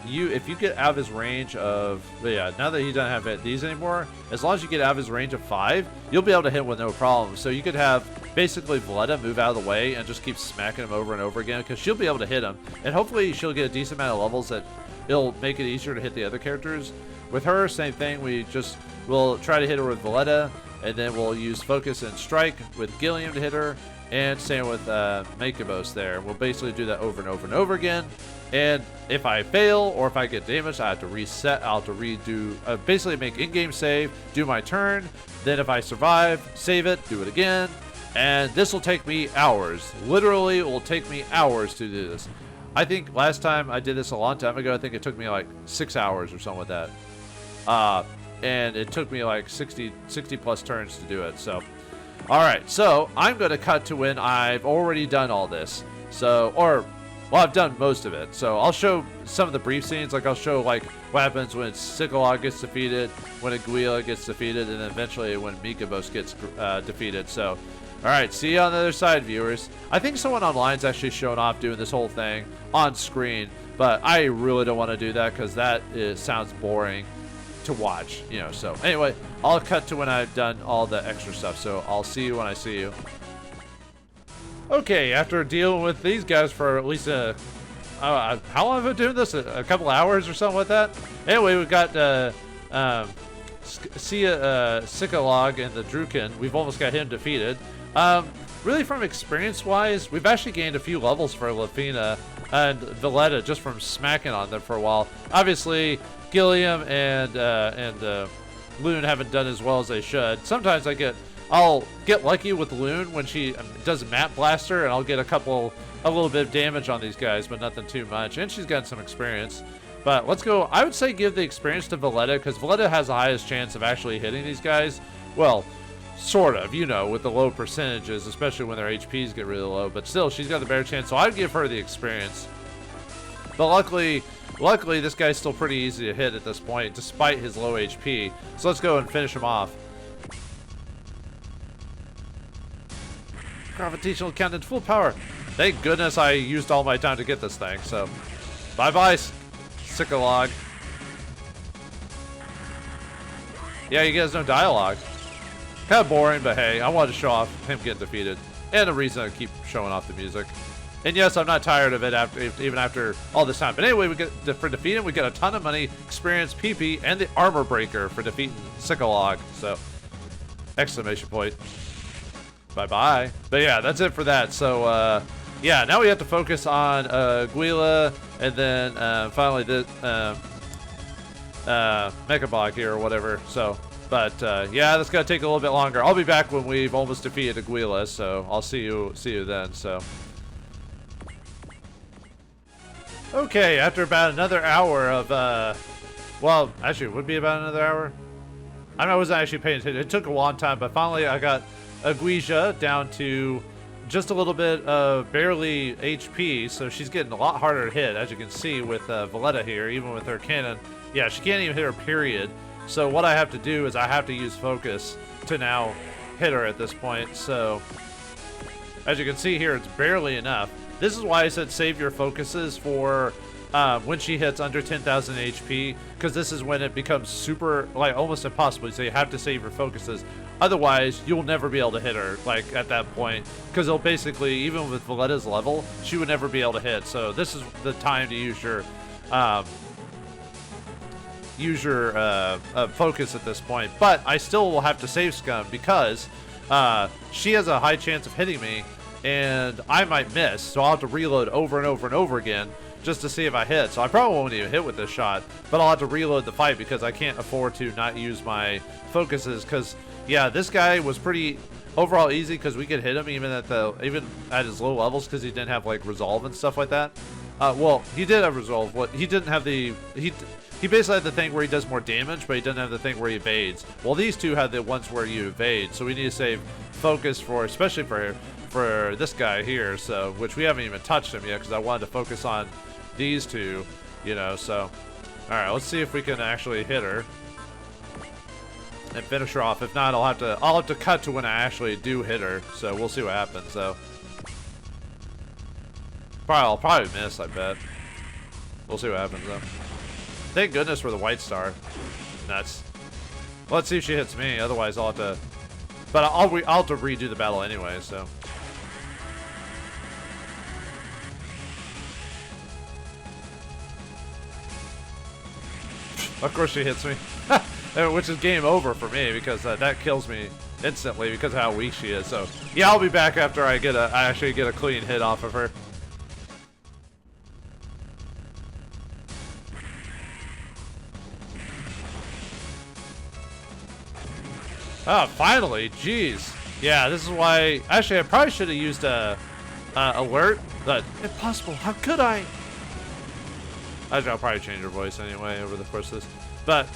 if you get out of his range of, yeah, now that he doesn't have these anymore, as long as you get out of his range of 5, you'll be able to hit with no problem. So you could have basically Valletta move out of the way and just keep smacking him over and over again because she'll be able to hit him. And hopefully she'll get a decent amount of levels that it'll make it easier to hit the other characters. With her, same thing. We'll try to hit her with Valletta, and then we'll use Focus and Strike with Gilliam to hit her, and same with Makabos there. We'll basically do that over and over and over again. And if I fail or if I get damaged, I have to reset. I'll have to redo, basically make in-game save, do my turn. Then if I survive, save it, do it again. And this will take me hours. Literally, it will take me hours to do this. I think last time I did this a long time ago, I think it took me like 6 hours or something like that. And it took me like 60 plus turns to do it. So, all right. So I'm going to cut to when I've already done all this. So, well, I've done most of it. So I'll show some of the brief scenes. Like I'll show like what happens when Sikalog gets defeated, when Aguila gets defeated, and then eventually when Mikabos gets defeated. So, all right, see you on the other side, viewers. I think someone online's actually showing off doing this whole thing on screen, but I really don't want to do that because that sounds boring. to watch, you know. So anyway, I'll cut to when I've done all the extra stuff. So I'll see you when I see you. Okay, after dealing with these guys for at least how long have I been doing this? A couple hours or something like that. Anyway, we got Sikalog and the Drukin. We've almost got him defeated. Really, from experience-wise, we've actually gained a few levels for Lafina and Valletta just from smacking on them for a while. Obviously, Gilliam and Loon haven't done as well as they should. Sometimes I'll get lucky with Loon when she does a map blaster, and I'll get a little bit of damage on these guys, but nothing too much. And she's gotten some experience. But let's go. I would say give the experience to Valletta, because Valletta has the highest chance of actually hitting these guys. Well, sort of, you know, with the low percentages, especially when their HPs get really low. But still, she's got the better chance, so I'd give her the experience. But luckily, this guy's still pretty easy to hit at this point, despite his low HP. So let's go and finish him off. Gravitational cannon full power. Thank goodness I used all my time to get this thing, so bye-bye, Sikalog. Yeah, you guys no dialogue. Kind of boring, but hey, I wanted to show off him getting defeated. And the reason I keep showing off the music. And yes, I'm not tired of it even after all this time. But anyway, for defeating, we get a ton of money, experience, PP, and the armor breaker for defeating Sikalog. So, exclamation point. Bye-bye. But yeah, that's it for that. So, yeah, now we have to focus on Guila, and then finally the Mechabog here or whatever. So, but yeah, that's gonna take a little bit longer. I'll be back when we've almost defeated Aguila, so I'll see you then. So, okay, after about another hour of well, actually, it would be about another hour. I wasn't actually paying attention. It took a long time, but finally I got Aguija down to just a little bit of barely HP, so she's getting a lot harder to hit, as you can see with Valletta here, even with her cannon. Yeah, she can't even hit her, period. So what I have to do is I have to use focus to now hit her at this point. So as you can see here, it's barely enough. This is why I said save your focuses for when she hits under 10,000 HP, because this is when it becomes super, like, almost impossible. So you have to save your focuses. Otherwise, you'll never be able to hit her, like, at that point, because it'll basically, even with Valletta's level, she would never be able to hit. So this is the time to use your focus at this point. But I still will have to save Scum, because she has a high chance of hitting me, and I might miss, so I'll have to reload over and over and over again just to see if I hit. So I probably won't even hit with this shot, but I'll have to reload the fight because I can't afford to not use my focuses. Because yeah, this guy was pretty overall easy because we could hit him even at his low levels, because he didn't have like resolve and stuff like that. Well, he did have resolve. What he didn't have he basically had the thing where he does more damage, but he doesn't have the thing where he evades. Well, these two have the ones where you evade, so we need to save focus for, especially for this guy here, so, which we haven't even touched him yet because I wanted to focus on these two, you know. So alright, let's see if we can actually hit her and finish her off. If not, I'll have to cut to when I actually do hit her, so we'll see what happens. So I'll probably miss, I bet. We'll see what happens though. Thank goodness for the white star. Nuts. Let's see if she hits me, otherwise I'll have to, but I'll have to redo the battle anyway, so. Of course she hits me. Which is game over for me, because that kills me instantly because of how weak she is. So yeah, I'll be back after I actually get a clean hit off of her. Oh, finally, jeez. Yeah, this is why, actually I probably should have used alert, but impossible, how could I? I'll probably change her voice anyway over the course of this. But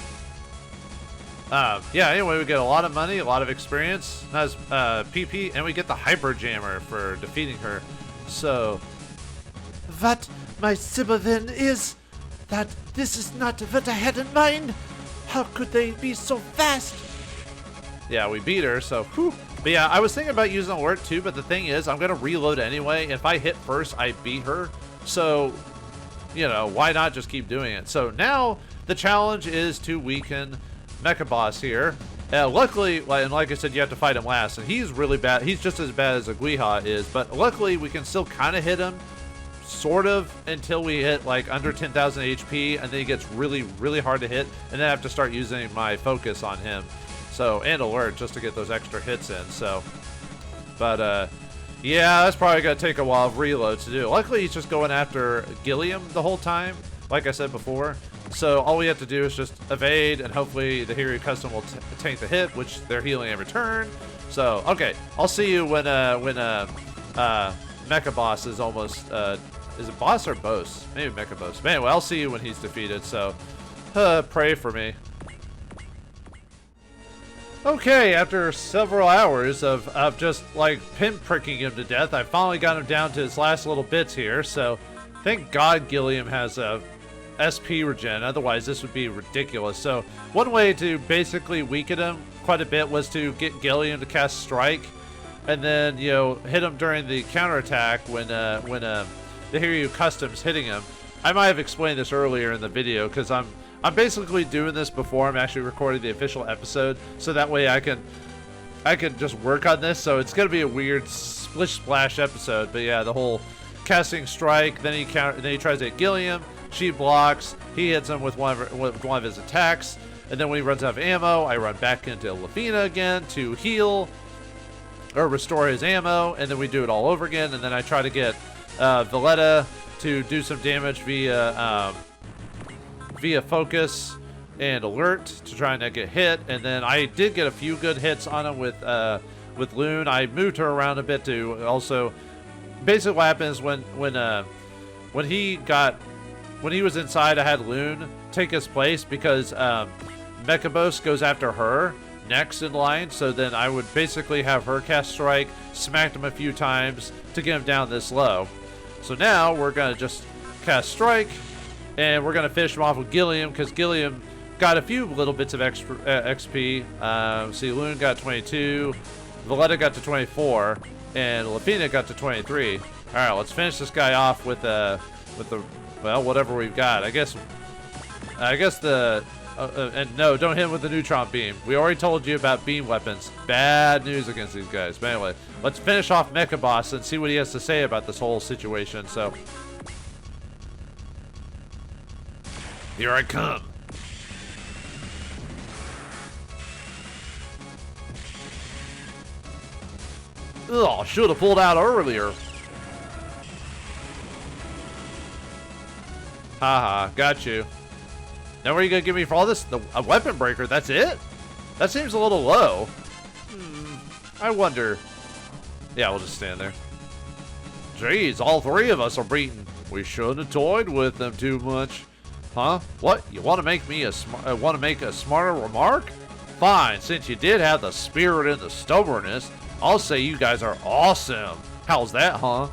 yeah, anyway, we get a lot of money, a lot of experience, nice PP, and we get the Hyper Jammer for defeating her. So what my Sūpā then is that this is not what I had in mind. How could they be so fast? Yeah, we beat her, so whew. But yeah, I was thinking about using alert too, but the thing is, I'm gonna reload anyway. If I hit first, I beat her. So, you know, why not just keep doing it? So now the challenge is to weaken Mecha Boss here. Luckily, like I said, you have to fight him last, and he's really bad. He's just as bad as Aguiha is, but luckily we can still kind of hit him, sort of, until we hit like under 10,000 HP, and then he gets really, really hard to hit, and then I have to start using my focus on him, so, and alert, just to get those extra hits in, so. But, yeah, that's probably going to take a while of reload to do. Luckily, he's just going after Gilliam the whole time, like I said before. So all we have to do is just evade, and hopefully the Hiryu Custom will tank the hit, which they're healing every turn. So, okay, I'll see you when Mecha Boss is almost, is it Boss or Boss? Maybe Mecha Boss. But anyway, I'll see you when he's defeated, so pray for me. Okay, after several hours of just like pinpricking him to death, I finally got him down to his last little bits here, so thank God Gilliam has a SP regen, otherwise this would be ridiculous. So one way to basically weaken him quite a bit was to get Gilliam to cast Strike, and then, you know, hit him during the counterattack when the Hiryu Custom's hitting him. I might have explained this earlier in the video, because I'm basically doing this before I'm actually recording the official episode, so that way I can just work on this. So it's gonna be a weird splish splash episode, but yeah, the whole casting Strike, then he tries to hit Gilliam, she blocks, he hits him with one of his attacks, and then when he runs out of ammo, I run back into Lafina again to heal or restore his ammo, and then we do it all over again, and then I try to get Valletta to do some damage via focus and alert to try and not get hit, and then I did get a few good hits on him with Loon. I moved her around a bit to also. Basically, what happens when he was inside, I had Loon take his place because Mechabos goes after her next in line. So then I would basically have her cast Strike, smacked him a few times to get him down this low. So now we're gonna just cast Strike, and we're gonna finish him off with Gilliam, because Gilliam got a few little bits of extra XP. See, Loon got 22, Valletta got to 24, and Lafina got to 23. All right, let's finish this guy off with the well, whatever we've got. I guess the and no, don't hit him with the neutron beam. We already told you about beam weapons. Bad news against these guys. But anyway, let's finish off Mecha Boss and see what he has to say about this whole situation. So here I come. Ugh, should have pulled out earlier. Haha, got you. Now what are you gonna give me for all this? A weapon breaker, that's it? That seems a little low. I wonder. Yeah, we'll just stand there. Jeez, all three of us are beaten. We shouldn't have toyed with them too much. Huh? What? You want to make me a smarter remark? Fine, since you did have the spirit and the stubbornness, I'll say you guys are awesome. How's that, huh?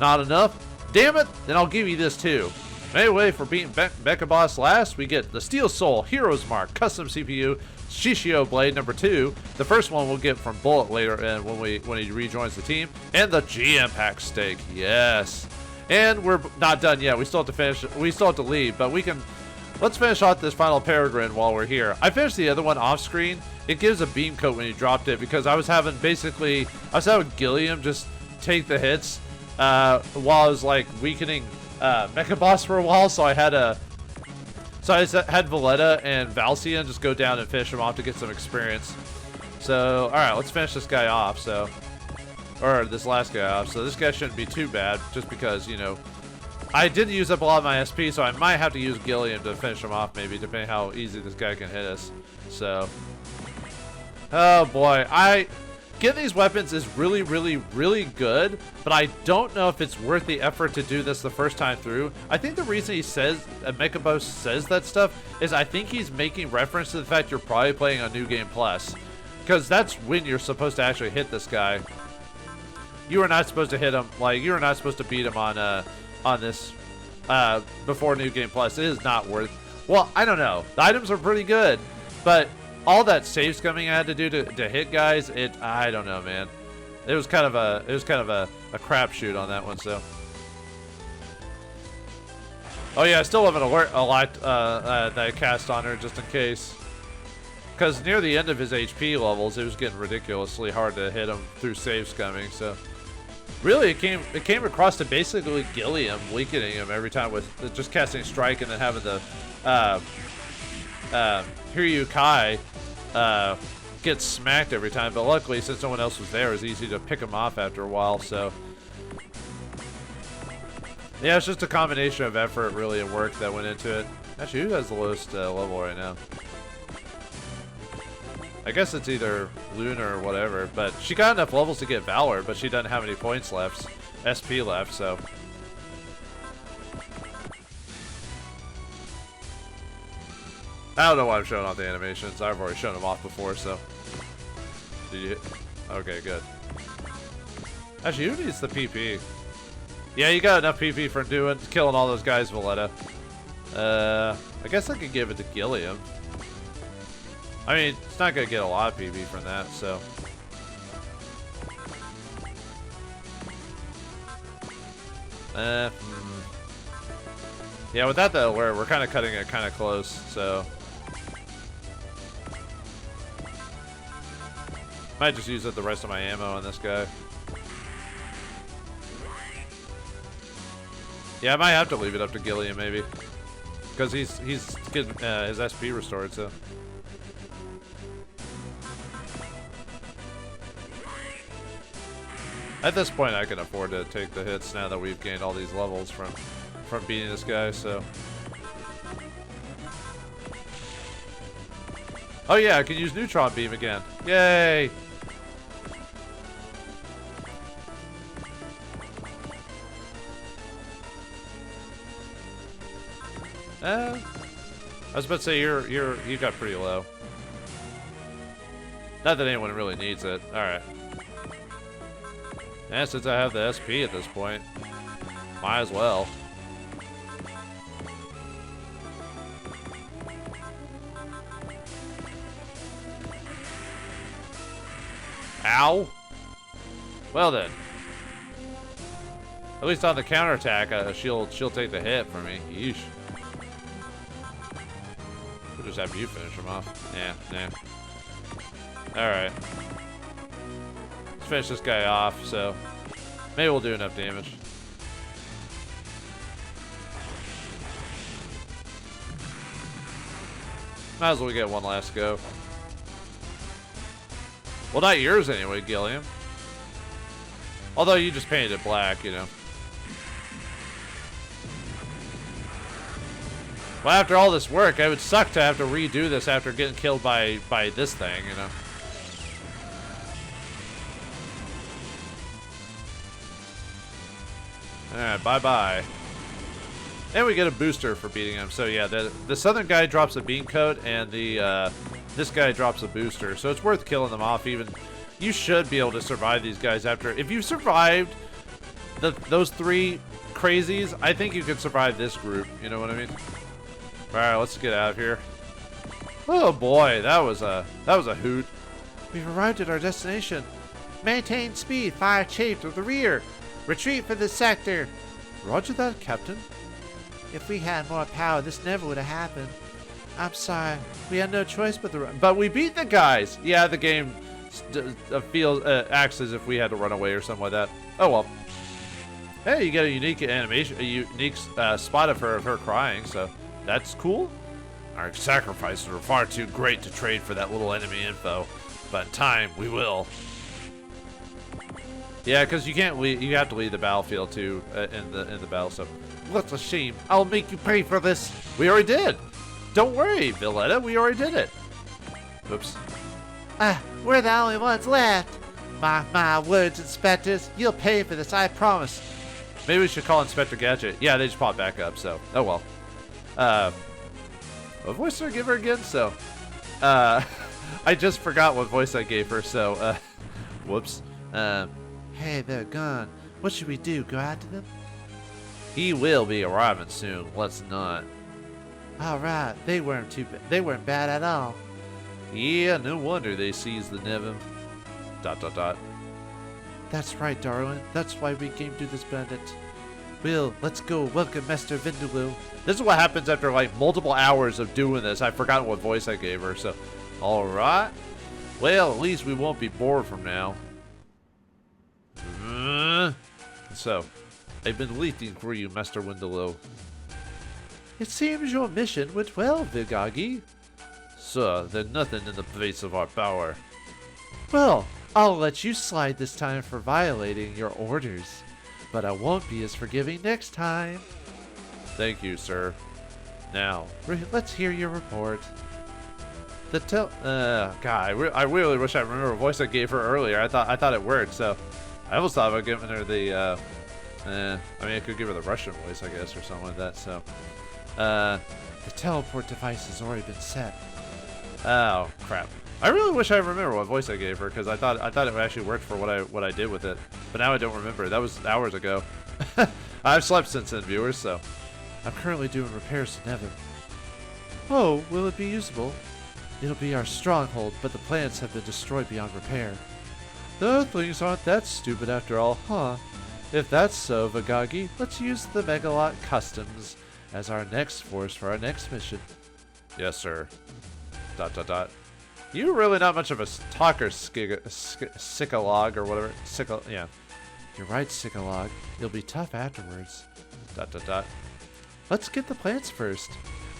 Not enough? Damn it, then I'll give you this too. Anyway, for beating Mecha Boss last, we get the Steel Soul Hero's Mark Custom CPU Shishio Blade number 2. The first one we'll get from Bullet later when he rejoins the team, and the GM Pack Steak. Yes. And we're not done yet. We still have to finish. We still have to leave, but we can. Let's finish off this final Peregrine while we're here. I finished the other one off screen. It gives a beam coat when you dropped it, because I was having Gilliam just take the hits while I was like weakening Mecha Boss for a while. So I had Valletta and Valsian just go down and finish him off to get some experience. So all right, let's finish this guy off. Or this last guy off. So this guy shouldn't be too bad, just because, you know, I did use up a lot of my SP, so I might have to use Gilliam to finish him off, maybe, depending how easy this guy can hit us. So, oh boy, getting these weapons is really, really, really good, but I don't know if it's worth the effort to do this the first time through. I think the reason he says, Mechabos says that stuff, is I think he's making reference to the fact you're probably playing on New Game Plus, because that's when you're supposed to actually hit this guy. You are not supposed to hit him, like, you are not supposed to beat him on this before New Game Plus. It is not worth. Well, I don't know. The items are pretty good, but all that save scumming I had to do to hit guys, I don't know, man. It was kind of a crapshoot on that one. So Oh yeah, I still have an alert a lot that I cast on her just in case. Because near the end of his HP levels, it was getting ridiculously hard to hit him through save scumming. So really, it came across to basically Gilliam weakening him every time with just casting strike and then having the Hiryu Kai get smacked every time. But luckily, since no one else was there, it was easy to pick him off after a while. So yeah, it's just a combination of effort, really, and work that went into it. Actually, who has the lowest level right now? I guess it's either Luna or whatever, but she got enough levels to get Valor, but she doesn't have any points left, SP left, so. I don't know why I'm showing off the animations. I've already shown them off before, so. Did you? Okay, good. Actually, who needs the PP? Yeah, you got enough PP for killing all those guys, Valletta. I guess I could give it to Gilliam. I mean, it's not gonna get a lot of PP from that, so. Yeah, with that though, we're kind of cutting it kind of close, so. Might just use up the rest of my ammo on this guy. Yeah, I might have to leave it up to Gilliam maybe, because he's getting his SP restored, so. At this point, I can afford to take the hits now that we've gained all these levels from beating this guy, so. Oh yeah, I can use Neutron Beam again. Yay! I was about to say you got pretty low. Not that anyone really needs it. All right. And since I have the SP at this point, might as well. Ow! Well then. At least on the counterattack, she'll take the hit for me. Yeesh. We'll just have you finish him off. Yeah. Alright. Let's finish this guy off, so maybe we'll do enough damage. Might as well get one last go. Well, not yours anyway, Gilliam. Although you just painted it black, you know. Well, after all this work, it would suck to have to redo this after getting killed by this thing, you know. Alright, bye-bye. And we get a booster for beating him. So yeah, the southern guy drops a beam coat, and this guy drops a booster. So it's worth killing them off. Even you should be able to survive these guys after. If you survived those three crazies, I think you could survive this group. You know what I mean? All right, let's get out of here. Oh boy, that was a hoot. We've arrived at our destination. Maintain speed. Fire chafe to the rear. Retreat for this sector. Roger that, Captain. If we had more power, this never would have happened. I'm sorry. We had no choice but to run. But we beat the guys. Yeah, the game acts as if we had to run away or something like that. Oh well. Hey, you get a unique animation, a unique spot of her crying, so that's cool. Our sacrifices were far too great to trade for that little enemy info, but in time we will. Yeah, because you can't leave. You have to leave the battlefield too in the battle. So, what's a shame? I'll make you pay for this. We already did. Don't worry, Valletta. We already did it. Oops. We're the only ones left. Mark my words, inspectors. You'll pay for this, I promise. Maybe we should call Inspector Gadget. Yeah, they just popped back up. So, oh well. What voice did I give her again? So, I just forgot what voice I gave her. So, whoops. Hey, they're gone. What should we do? Go after them? He will be arriving soon. Let's not. All right. They weren't they weren't bad at all. Yeah, no wonder they seized the Nevin. ... That's right, Darwin. That's why we came to this bandit. Will, let's go. Welcome, Master Vindaloo. This is what happens after like multiple hours of doing this. I've forgotten what voice I gave her, so. Alright. Well, at least we won't be bored from now. So, I've been waiting for you, Master Vindaloo. It seems your mission went well, Vigagi. Sir, there's nothing in the face of our power. Well, I'll let you slide this time for violating your orders, but I won't be as forgiving next time. Thank you, sir. Now, Let's hear your report. God, I really wish I remember what voice I gave her earlier. I thought it worked, so I almost thought about giving her the, I mean, I could give her the Russian voice, I guess, or something like that, so. The teleport device has already been set. Oh, crap. I really wish I remember what voice I gave her, because I thought it actually worked for what I did with it. But now I don't remember. That was hours ago. I've slept since then, viewers, so. I'm currently doing repairs to Nether. Oh, will it be usable? It'll be our stronghold, but the plants have been destroyed beyond repair. The Earthlings aren't that stupid after all, huh? If that's so, Vigagi, let's use the Megalot Customs as our next force for our next mission. Yes, sir. ... You're really not much of a talker, Sikalog, or whatever. Yeah. You're right, Sikalog. It'll be tough afterwards. ... Let's get the plants first.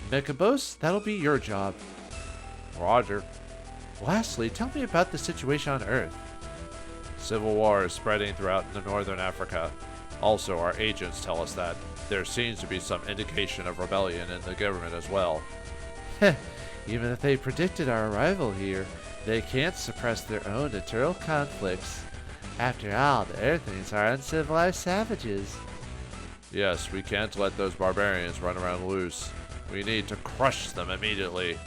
Mechabos, that'll be your job. Roger. Lastly, tell me about the situation on Earth. Civil war is spreading throughout the northern Africa. Also, our agents tell us that there seems to be some indication of rebellion in the government as well. Even if they predicted our arrival here, they can't suppress their own internal conflicts. After all, the Earthlings are uncivilized savages. Yes, we can't let those barbarians run around loose. We need to crush them immediately.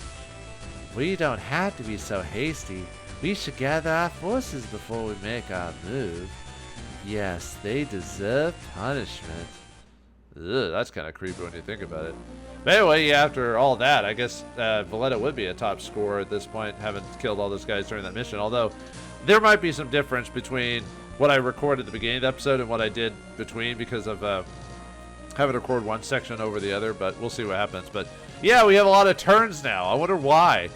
We don't have to be so hasty. We should gather our forces before we make our move. Yes, they deserve punishment. Ugh, that's kind of creepy when you think about it. But anyway, yeah, after all that, I guess Valletta would be a top scorer at this point, having killed all those guys during that mission. Although, there might be some difference between what I recorded at the beginning of the episode and what I did between, because of having to record one section over the other, but we'll see what happens. But yeah, we have a lot of turns now. I wonder why.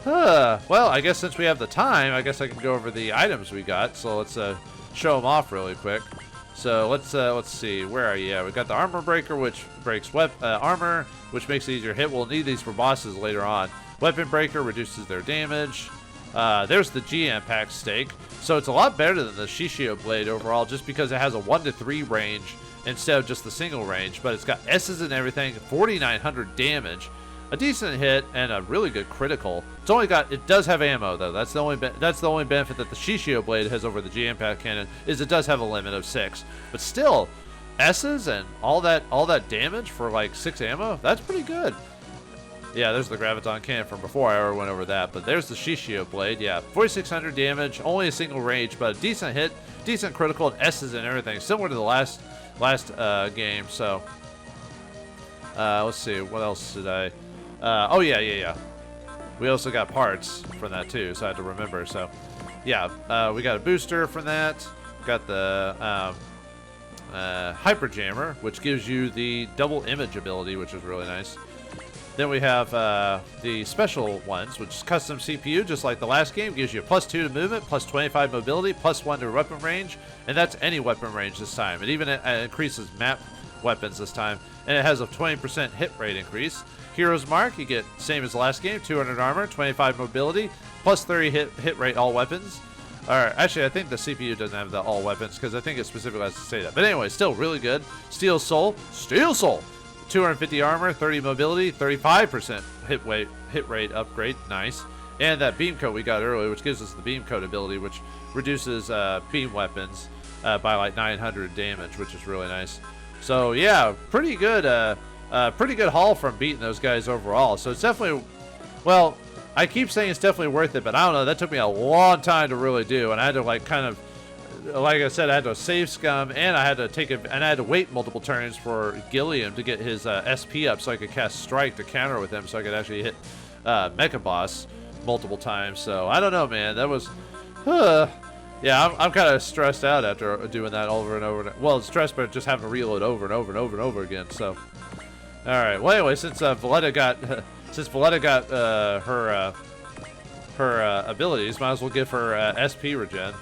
Well, I guess since we have the time, I guess I can go over the items we got. So let's show them off really quick. So let's see, where are you? Yeah, we got the armor breaker, which breaks armor, which makes it easier to hit. We'll need these for bosses later on. Weapon breaker reduces their damage. There's the G-Impact stake. So it's a lot better than the Shishio blade overall, just because it has a 1 to 3 range instead of just the single range. But it's got S's and everything, 4,900 damage, a decent hit, and a really good critical. It does have ammo though. That's the only benefit that the Shishio blade has over the G-Impact cannon, is it does have a limit of 6. But still, S's and all that damage for like 6 ammo, that's pretty good. Yeah, there's the Graviton cannon from before. I already went over that. But there's the Shishio blade. Yeah, 4,600 damage, only a single range, but a decent hit, decent critical, and S's and everything, similar to the last game. So let's see, what else did I? Oh yeah. We also got parts from that too, so I had to remember. So yeah, we got a booster from that. Got the Hyper Jammer, which gives you the double image ability, which is really nice. Then we have the special ones, which is custom CPU, just like the last game. Gives you a +2 to movement, +25 mobility, +1 to weapon range, and that's any weapon range this time. It even increases map weapons this time, and it has a 20% hit rate increase. Hero's Mark, you get same as the last game, 200 armor, 25 mobility, +30 hit rate all weapons. Alright, actually I think the CPU doesn't have the all weapons, because I think it specifically has to say that. But anyway, still really good. Steel Soul, 250 armor, 30 mobility, 35% hit rate upgrade, nice. And that beam coat we got earlier, which gives us the beam coat ability, which reduces beam weapons by like 900 damage, which is really nice. So yeah, pretty good haul from beating those guys overall. So it's definitely, well, I keep saying it's definitely worth it, but I don't know, that took me a long time to really do, and I had to like kind of, like I said, I had to save scum, and I had to wait multiple turns for Gilliam to get his SP up so I could cast Strike to counter with him, so I could actually hit Mecha Boss multiple times. So I don't know, man. That was, Yeah, I'm kind of stressed out after doing that over and over. Well, it's stressed, but just having to reload over and over and over and over again. So, all right. Well, anyway, since Valletta got her abilities, might as well give her SP regen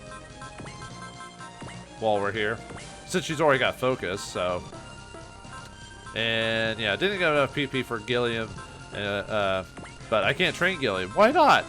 while we're here, since she's already got focus. So, and yeah, didn't get enough PP for Gilliam, but I can't train Gilliam. Why not?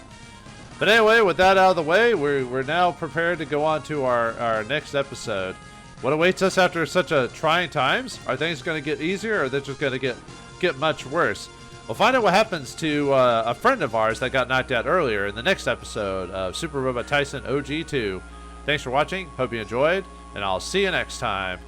But anyway, with that out of the way, we're now prepared to go on to our next episode. What awaits us after such a trying times? Are things going to get easier, or are they just going to get much worse? We'll find out what happens to a friend of ours that got knocked out earlier in the next episode of Super Robot Taisen OG2. Thanks for watching. Hope you enjoyed, and I'll see you next time.